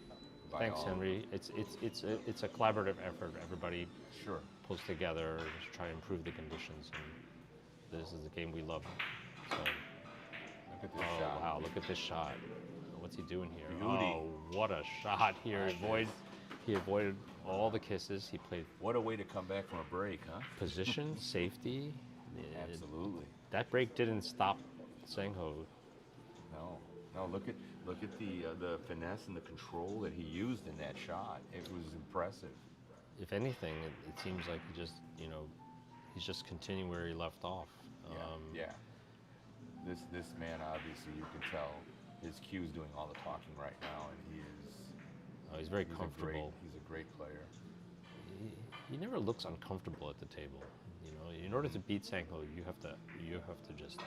Thanks, Henry. It's a collaborative effort. Everybody Sure. pulls together to try and improve the conditions, and this is the game we love. So, Look at this shot. Wow! Look at this shot. What's he doing here? Beauty. Oh, what a shot here! He avoided all the kisses. He played What a way to come back from a break, huh? position, safety. Absolutely. That break didn't stop Sang-Ho. No. Look at the finesse and the control that he used in that shot. It was impressive. If anything, it seems like he's just continuing where he left off. Yeah. This man, obviously, you can tell his cue's doing all the talking right now, and He's very comfortable. He's a great player. He never looks uncomfortable at the table. In order to beat Sang-Ho, you have to just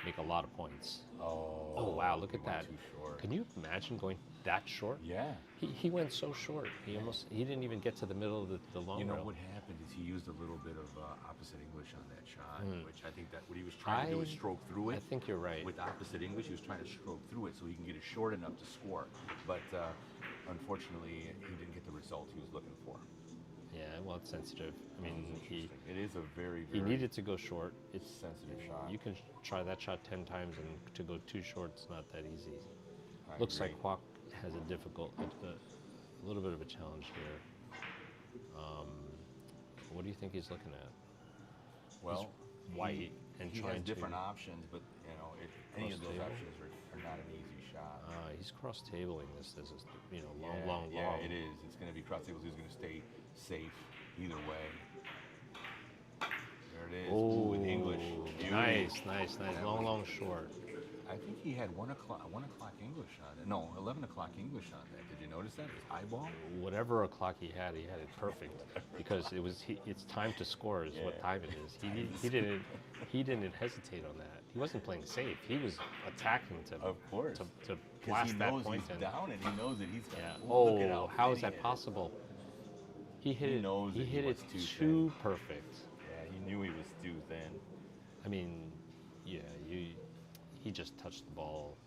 make a lot of points. Oh wow! Look at that. Too short. Can you imagine going that short? Yeah. He went so short. He didn't even get to the middle of the long rail. What happened is he used a little bit of opposite English on that shot, which I think that what he was trying to do is stroke through it. I think you're right. With opposite English, he was trying to stroke through it so he can get it short enough to score. But unfortunately, he didn't get the result he was looking for. Yeah, well, it's sensitive. I mean, It is a very, he very needed to go short. It's sensitive shot. You can try that shot 10 times, and to go too short, it's not that easy. I Looks agree. like Quoc has a little bit of a challenge here. What do you think he's looking at? Well, He's white and he trying has different to. options, but any of those Cross-table? options are not an easy shot. He's cross-tabling this. This is long. Yeah, it is. It's going to be cross tables. He's going to stay safe either way. There it is. Ooh, with English. beauty. Nice. That Long, was- long, short. I think he had 1 o'clock English on it. No, 11 o'clock English on that. Did you notice that? His eyeball? Whatever o'clock he had it perfect because it's time to score is what Yeah. time it is. He didn't hesitate on that. He wasn't playing safe. He was attacking to Of course. to Because blast he that knows point he's in. down and he knows that he's got. Yeah. Look at Oh, how is thin that he possible? He hit He it. knows He that he hit it was too too perfect. Yeah, he knew he was too thin. I mean, yeah, he just touched the ball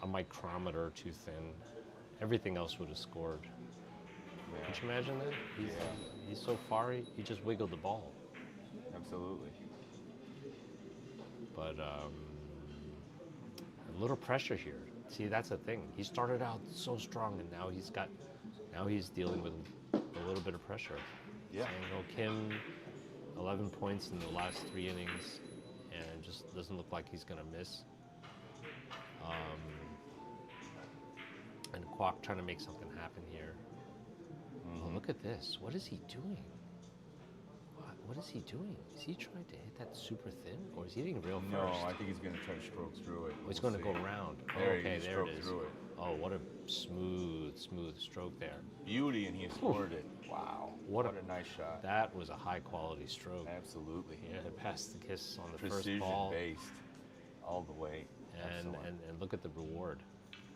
a micrometer too thin. Everything else would have scored. Yeah, Could you imagine that? He's so far, he just wiggled the ball. absolutely. But a little pressure here. See, that's the thing. He started out so strong, and now he's dealing with a little bit of pressure. Yeah. And Kim, 11 points in the last 3 innings, and just doesn't look like he's going to miss. And Quoc trying to make something happen here. Oh, look at this. What is he doing? What is he doing? Is he trying to hit that super thin, or is he hitting real No, first? I think he's going to try to stroke through it. Oh, it's We'll going to see. go around. There, Okay, he there it stroked is. through it. Oh, what a smooth stroke there. Beauty, and he scored it. Wow. What What a nice shot. That was a high quality stroke. Absolutely. Yeah, it passed the kiss on the first Precision ball. based all the way. And, Excellent. and look at the reward.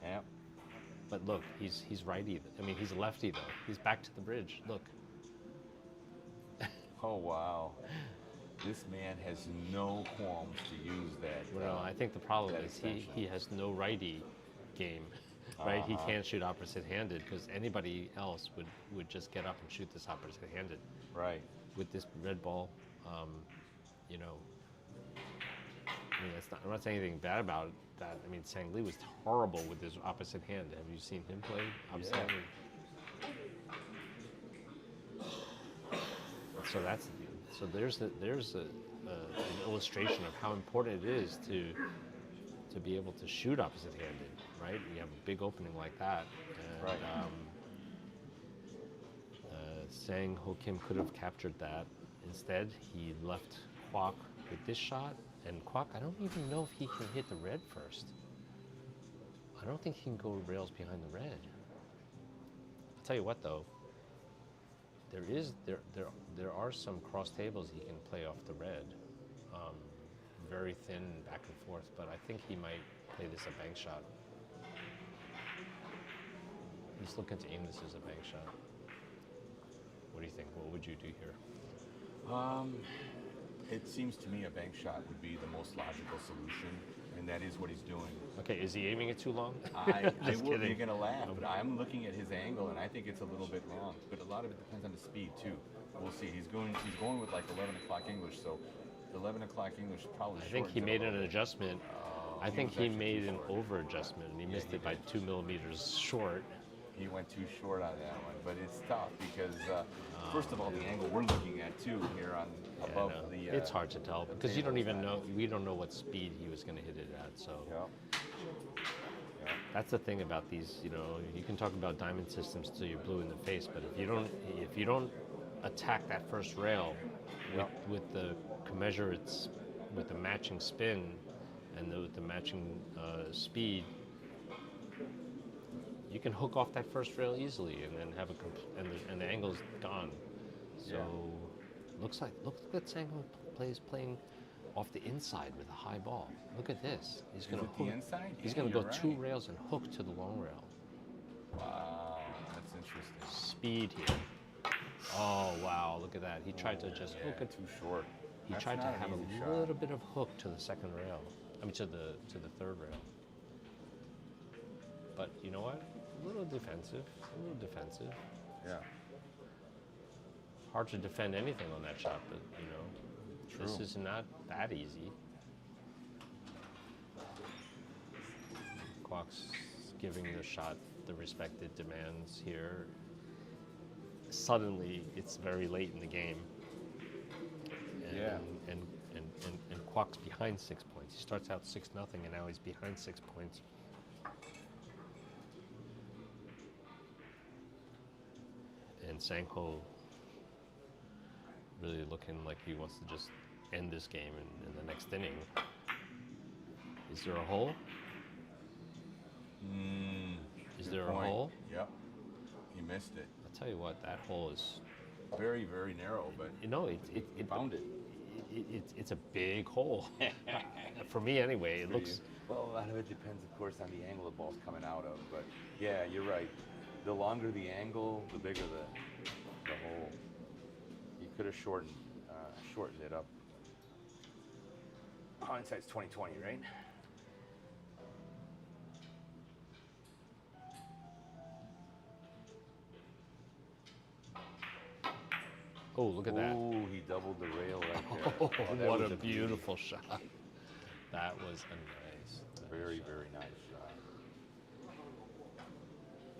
Yep. But look, he's righty. I mean, he's lefty though. He's back to the bridge. Look. Oh, wow. This man has no qualms to use that. Well, I think the problem that is extension. he has no righty game, right? He Uh-huh. can't shoot opposite-handed because anybody else would just get up and shoot this opposite-handed. Right. With this red ball, you know, I mean, I'm not saying anything bad about that. I mean, Sang Lee was horrible with his opposite hand. Have you seen him play opposite Yeah. handed? So there's an illustration of how important it is to be able to shoot opposite-handed, right? You have a big opening like that, and Right. Sang Ho Kim could have captured that. Instead, he left Quoc with this shot, and Quoc, I don't even know if he can hit the red first. I don't think he can go rails behind the red. I'll tell you what, though. There are some cross tables he can play off the red, very thin back and forth. But I think he might play this a bank shot. He's looking to aim this as a bank shot. What do you think? What would you do here? It seems to me a bank shot would be the most logical solution, and that is what he's doing. Okay, is he aiming it too long? I Just will, kidding. you're going to laugh, but I'm looking at his angle, and I think it's a little bit wrong. But a lot of it depends on the speed, too. We'll see. He's going with like 11 o'clock English, so 11 o'clock English probably I think he shortens it a made little an bit. adjustment. I he think was he actually made too an short. over adjustment, and he missed he it by did. 2 millimeters short. He went too short on that one, but it's tough because, first of all, the angle we're looking at, too, here on above No, the... it's hard to tell because you don't table's even at. know. We don't know what speed he was going to hit it at. So Yeah. Yeah. that's the thing about these. You know, you can talk about diamond systems till you're blue in the face, but if you don't attack that first rail with the commensurates, with the matching spin and with the matching speed, you can hook off that first rail easily and then have and the angle's gone. So look at Sang playing off the inside with a high ball. Look at this. He's going to it the inside? He's Yeah, going to go you're 2 right. rails and hook to the long rail. Wow, that's interesting. Speed here. Oh wow! Look at that. He tried to just hook it. Too short. He That's tried to not an have easy a shot. little bit of hook to the second rail. I mean to the third rail. But you know what? A little defensive. Yeah. Hard to defend anything on that shot, but you know, this True. is not that easy. Quoc's giving the shot the respect it demands here. Suddenly, it's very late in the game. And, and Quoc's behind 6 points. He starts out 6-0, and now he's behind 6 points. And Sang Ho really looking like he wants to just end this game in the next inning. Is there a hole? Is there a hole? Yep. He missed it. I'll tell you what, that hole is Very, very narrow, but he found it. It's a big hole. For me, anyway, it looks. Well, a lot of it depends, of course, on the angle the ball's coming out of. But yeah, you're right. The longer the angle, the bigger the hole. You could have shortened it up. Hindsight's 20/20, right? Oh, look at that. Oh, he doubled the rail right there. Oh, that what was a beautiful shot. That was a nice. Very, very nice shot.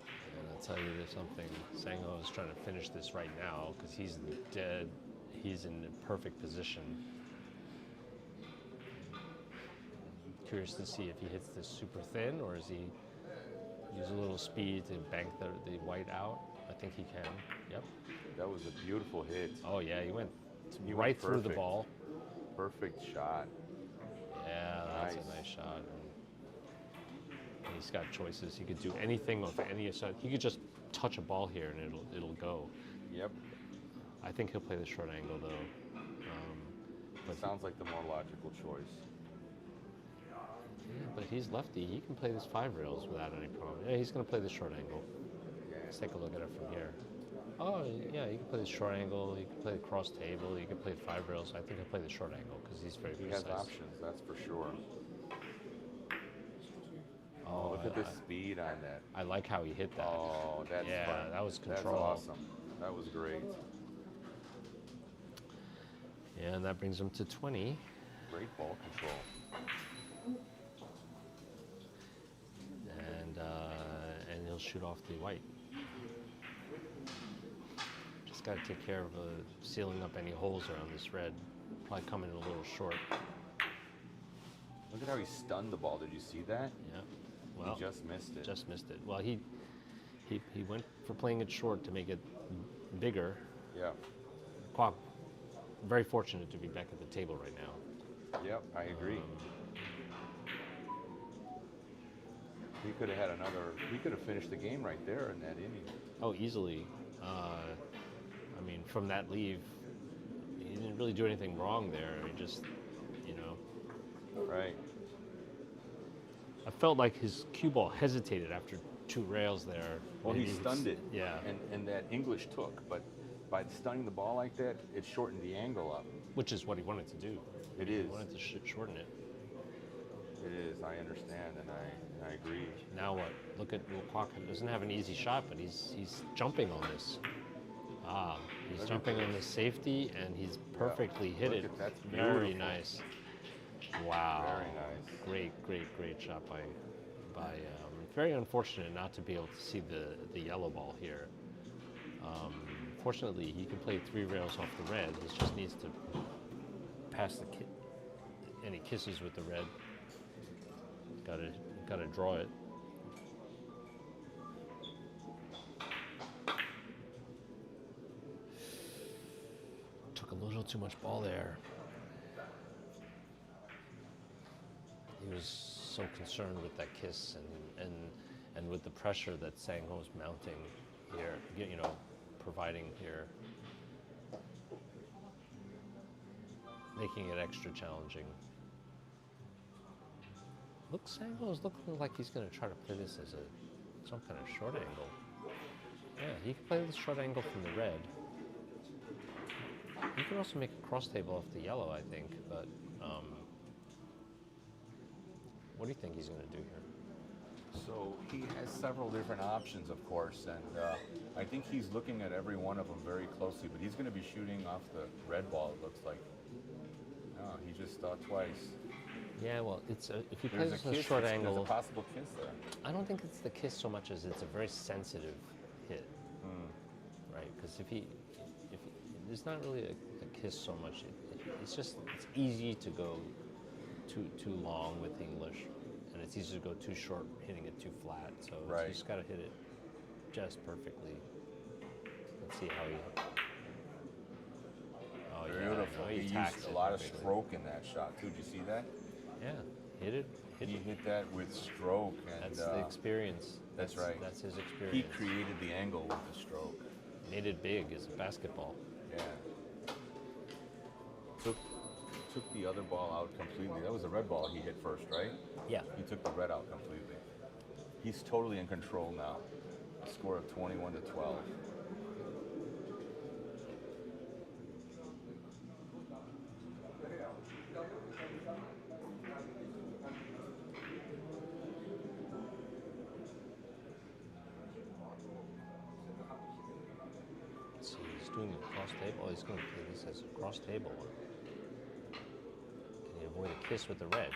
And I'll tell you, there's something. Sang-ho is trying to finish this right now because he's dead. He's in the perfect position. Curious to see if he hits this super thin or is he use a little speed to bank the white out. I think he can. Yep. That was a beautiful hit. Oh yeah, he went right through the ball. Perfect shot. Yeah, that's a nice shot. And he's got choices. He could do anything with any side. He could just touch a ball here and it'll go. Yep. I think he'll play the short angle though. But sounds like the more logical choice. Yeah, but he's lefty. He can play this 5 rails without any problem. Yeah, he's going to play the short angle. Let's take a look at it from here. Oh, yeah, he can play the short angle. He can play the cross table. He can play the 5 rails. I think he'll play the short angle because he's very precise. He has options, that's for sure. Oh, look at the speed on that. I like how he hit that. Oh, that's fun. That was control. That's awesome. That was great. Yeah, and that brings him to 20. Great ball control. And he'll shoot off the white. Just got to take care of sealing up any holes around this red. Probably coming in a little short. Look at how he stunned the ball. Did you see that? Yeah. Well, he just missed it. Just missed it. Well, he went for playing it short to make it bigger. Yeah. Quoc, very fortunate to be back at the table right now. Yep, I agree. He could have had another. He could have finished the game right there in that inning. Oh, easily. I mean, from that leave, he didn't really do anything wrong there. He just, Right. I felt like his cue ball hesitated after 2 rails there. Well, he stunned it. Yeah. And that English took, but by stunning the ball like that, it shortened the angle up. Which is what he wanted to do. It He is. wanted to shorten it. It is. I understand, and I agree. Now what? Look at Quoc. Doesn't have an easy shot, but he's jumping on this. He's jumping on this safety, and he's perfectly hit it. That's Very beautiful. nice. Wow. Very nice. Great shot by. Very unfortunate not to be able to see the yellow ball here. Fortunately, he can play 3 rails off the red. He just needs to pass any kisses with the red. Gotta draw it. Took a little too much ball there. He was so concerned with that kiss and with the pressure that Sang-ho's mounting here, providing here, making it extra challenging. Look, Sang-ho's looking like he's going to try to play this as some kind of short angle. Yeah, he can play this short angle from the red. He can also make a cross table off the yellow, I think, but what do you think he's going to do here? So he has several different options, of course, and I think he's looking at every one of them very closely, but he's going to be shooting off the red ball, it looks like. No, he just thought twice. Yeah, well, if he There's plays a a kiss, short there's angle, a possible kiss there. I don't think it's the kiss so much as it's a very sensitive hit, right? Because if there's not really a kiss so much. It's easy to go too long with English, and it's easy to go too short, hitting it too flat. So Right. you just got to hit it just perfectly. Let's see how he. Oh, yeah, I Beautiful. know. He used taxed a it lot of perfectly. stroke in that shot too. Did you see that? Yeah, hit it. He hit that with stroke, and That's the experience. that's right. That's his He experience. created the angle with the stroke. Made it big as a basketball. Yeah. Took the other ball out completely. That was the red ball he hit first, right? Yeah. He took the red out completely. He's totally in control now. A score of 21-12. Let's see, he's doing a cross table. Oh, he's going to play this as a cross table. Can he avoid a kiss with the red?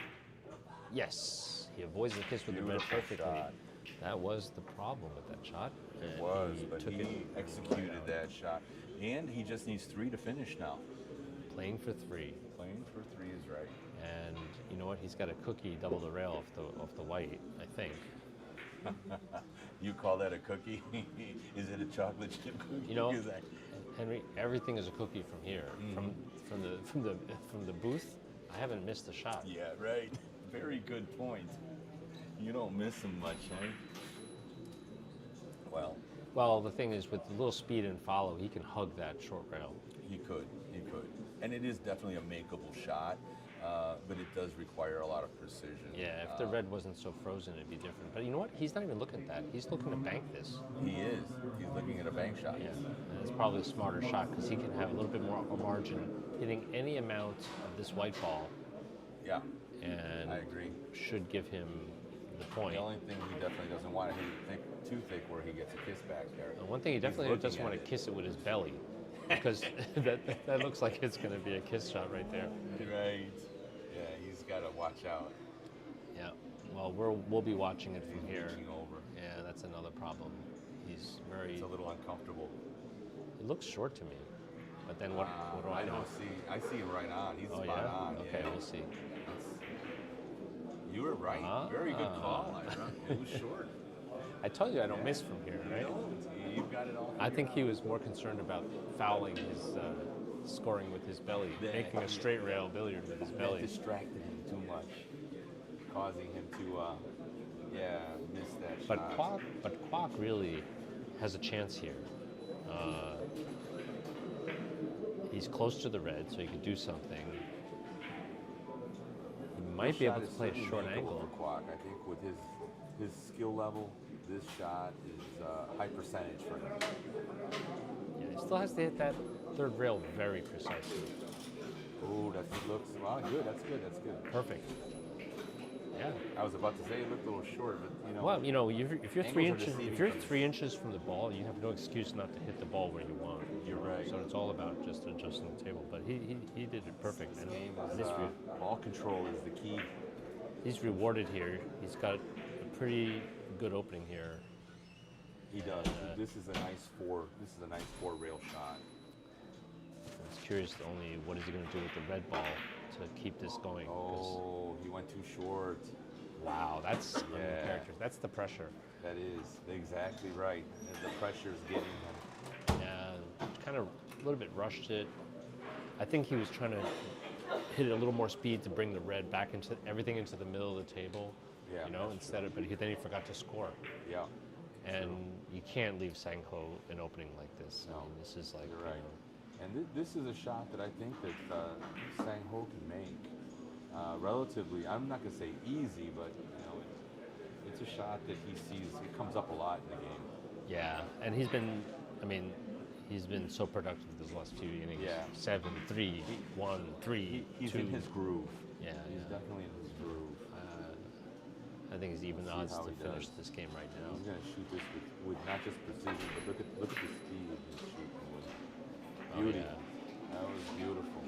Yes, he avoids the kiss with the red Beautiful perfectly. shot. That was the problem with that shot. It and was, he but took he it executed that shot. And he just needs 3 to finish now. playing for 3. Playing for 3 is right. And you know what? He's got a cookie double the rail off the white, I think. You call that a cookie? Is it a chocolate chip cookie? You know, Is that- Henry, everything is a cookie from here. From the booth, I haven't missed a shot. Yeah, right. Very good point. You don't miss him much, eh? Well, the thing is, with a little speed and follow, he can hug that short rail. He could. And it is definitely a makeable shot, but it does require a lot of precision. Yeah, if the red wasn't so frozen, it'd be different. But you know what? He's not even looking at that. He's looking to bank this. He is. He's looking at a bank shot. Yeah, and it's probably a smarter shot because he can have a little bit more margin hitting any amount of this white ball. Yeah, And I agree. should give him the point. The only thing he definitely doesn't want to hit too thick where he gets a kiss back there. And one thing he He's definitely looking doesn't at want to it. kiss it with his belly, because that looks like it's going to be a kiss shot right there. Right. Yeah, he's got to watch out. Yeah. Well, we'll be watching it from He's here. reaching over. Yeah, that's another problem. He's very. It's a little uncomfortable. It looks short to me, but then what do I know? I see him right on. He's Oh spot yeah. on. Okay, yeah. we'll see. You were right. Very good call, Ira. It was short. I told you I don't miss from here, right? You've got it all. I think he was more concerned about fouling his scoring with his belly, making a straight rail billiard with his That belly. distracted him too much, causing him to, miss that But shot. Quoc really has a chance here. He's close to the red, so he could do something. He might This be able shot to is play a certainly short makeable angle. for Quoc. I think with his skill level, this shot is high percentage for him. Yeah, he still has to hit that third rail very precisely. Oh, that looks good. That's good. Perfect. Yeah. I was about to say it looked a little short, but you know. Well, you know, if you're 3 Angles are inches, deceiving if you're from this. 3 inches from the ball, you have no excuse not to hit the ball where you want. You're right. So it's all about just adjusting the table. But he did it perfect. This And game and is ball control is the key. he's rewarded here. He's got a pretty good opening here. He does. This is a nice four rail shot. It's curious only what is he going to do with the red ball to keep this going. 'cause- Oh, he went too short. wow, that's Yeah. character. That's the pressure. That is exactly right. And the pressure's getting him. Yeah, kind of a little bit rushed it. I think he was trying to hit it a little more speed to bring the red back into everything into the middle of the table. Yeah, You know, that's instead of, but then he forgot to score. Yeah, And you can't leave Sangho an opening like this. No, I mean, this is like, you're you right. know, And this is a shot that I think that Sang Ho can make. Relatively, I'm not gonna say easy, but you know, it's a shot that he sees. It comes up a lot in the game. yeah. And he's been, I mean, he's been so productive these last few innings. Yeah. 7, 3, 1, 3, He's 2. in his groove. Yeah, He's yeah. definitely in his groove. I think he's even Let's see odds how to he finish does. this game right now. He's gonna shoot this with not just precision, but look at the speed he's shooting with. Beauty. Oh, yeah. That was beautiful.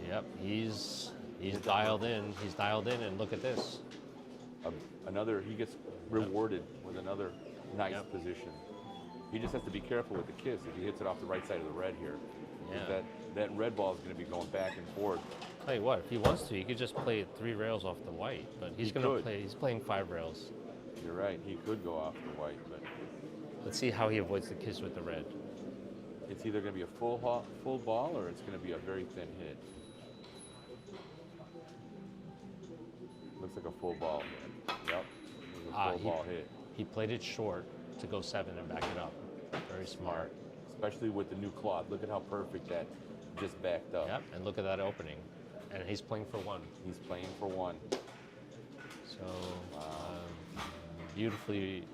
Yep, he's dialed in. He's dialed in, and look at this. He gets rewarded with another nice Yep. position. He just has to be careful with the kiss if he hits it off the right side of the red here. 'Cause Yeah. That red ball is going to be going back and forth. Tell you what, if he wants to, he could just play it 3 rails off the white. But he's He going to could. play. He's playing 5 rails. You're right. He could go off the white, but Let's see how he avoids the kiss with the red. It's either going to be a full ball or it's going to be a very thin hit. Looks like a full ball hit. Yep. It was a full ball hit. He played it short to go 7 and back it up. Very smart. Especially with the new cloth. Look at how perfect that just backed up. Yep, and look at that opening. And he's playing for 1. He's playing for 1. So, beautifully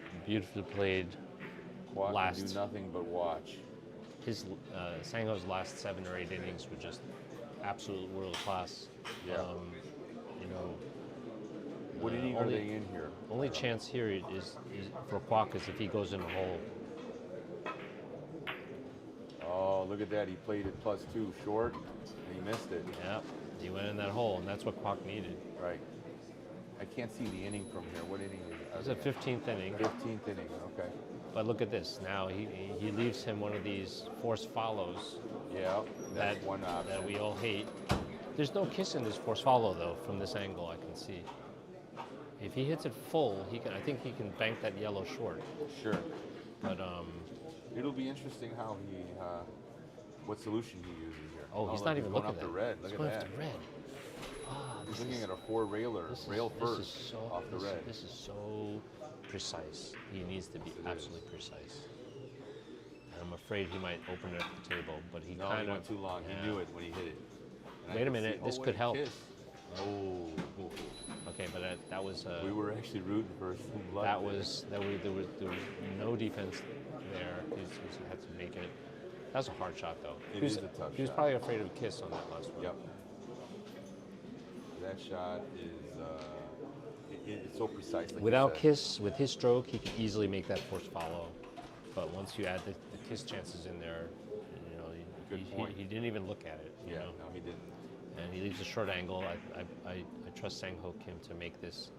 played. Quoc can do nothing but watch. His Sang-Ho's last 7 or 8 innings were just absolute world class. Yeah. You know. What inning are they in here? Only chance here is for Quoc is if he goes in a hole. Oh, look at that! He played it +2 short, and he missed it. Yeah, he went in that hole, and that's what Quoc needed. Right. I can't see the inning from here. What inning is it? It's a 15th inning. 15th inning. Okay. But look at this. Now he leaves him one of these forced follows. Yeah, that's one option that we all hate. There's no kiss in this forced follow though. From this angle, I can see. If he hits it full, I think he can bank that yellow short. Sure. But it'll be interesting how what solution he uses here. Oh, he's not even looking at the red. Look at that. The red. He's looking at a 4-railer, rail first, off the red. This is so precise. He needs to be absolutely precise. And I'm afraid he might open it at the table, but he kind of went too long. Yeah. He knew it when he hit it. And wait a minute, this could help. Oh. Okay, but that was. We were actually rooting for some blood. There was no defense there. He had to make it. That was a hard shot, though. It is a tough shot. He was probably afraid of a kiss on that last one. Yep. That shot is it's so precise. Like without kiss, with his stroke, he could easily make that forced follow. But once you add the kiss chances in there, you know, he didn't even look at it. You know? No, he didn't. And he leaves a short angle. I trust Sang-Ho Kim to make this,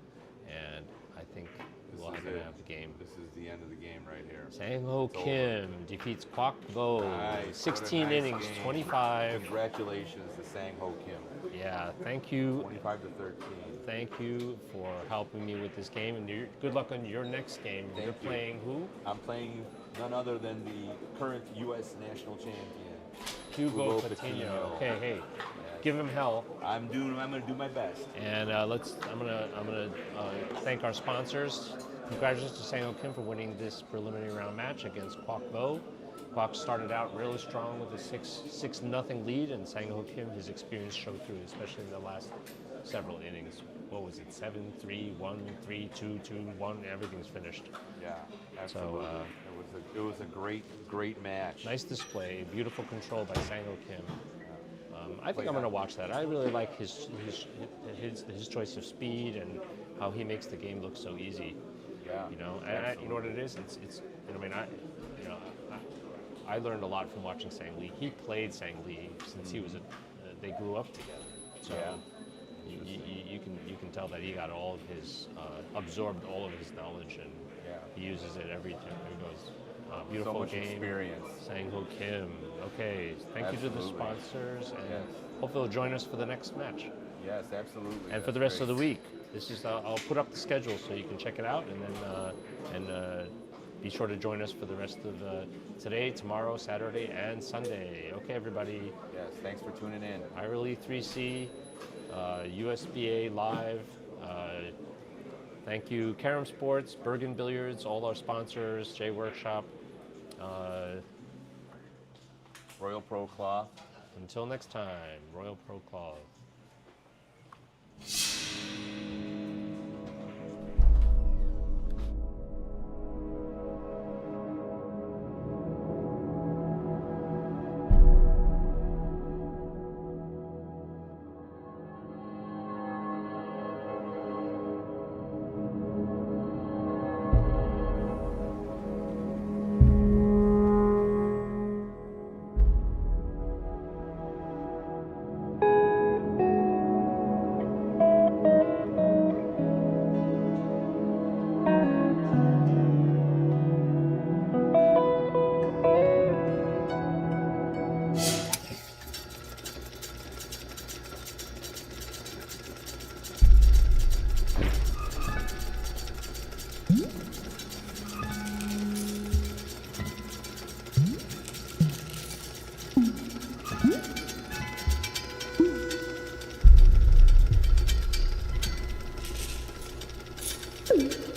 and I think we'll have the game. This is the end of the game right here. Sang-Ho Kim defeats Quoc Vo. Nice. 16 innings, game. 25. Congratulations to Sang-Ho Kim. Yeah, thank you. 25 to 13. Thank you for helping me with this game, and good luck on your next game. You're playing who? I'm playing none other than the current U.S. national champion, Hugo Patino. Okay, hey, give him hell. I'm gonna do my best. And I'm gonna thank our sponsors. Congratulations to Sang-Ho Kim for winning this preliminary round match against Quoc Vo. Quoc started out really strong with a 6-0 lead, and Sang-Ho Kim, his experience showed through, especially in the last several innings. What was it? 7-3, 1-3, 2-2-1. Everything's finished. Yeah, absolutely. So, it was a great match. Nice display, beautiful control by Sang-Ho Kim. I think I'm going to watch that. I really like his choice of speed and how he makes the game look so easy. Yeah. You know, and you know what it is? It's. I mean, I learned a lot from watching Sang Lee. He played Sang Lee since he was they grew up together. So you can tell that he got all of his absorbed all of his knowledge, and he uses it every time he goes. Beautiful so much game. Experience. Sang-Ho Kim. Okay, thank you to the sponsors, and hope they'll join us for the next match. Yes, absolutely. And for the rest of the week. This is I'll put up the schedule so you can check it out, and then be sure to join us for the rest of today, tomorrow, Saturday, and Sunday. Okay, everybody. Yes, thanks for tuning in. iRelie 3C, USBA Live. Thank you, Carom Sports, Bergen Billiards, all our sponsors, J Workshop. Royal Pro Cloth. Until next time, Royal Pro Cloth. Thank you.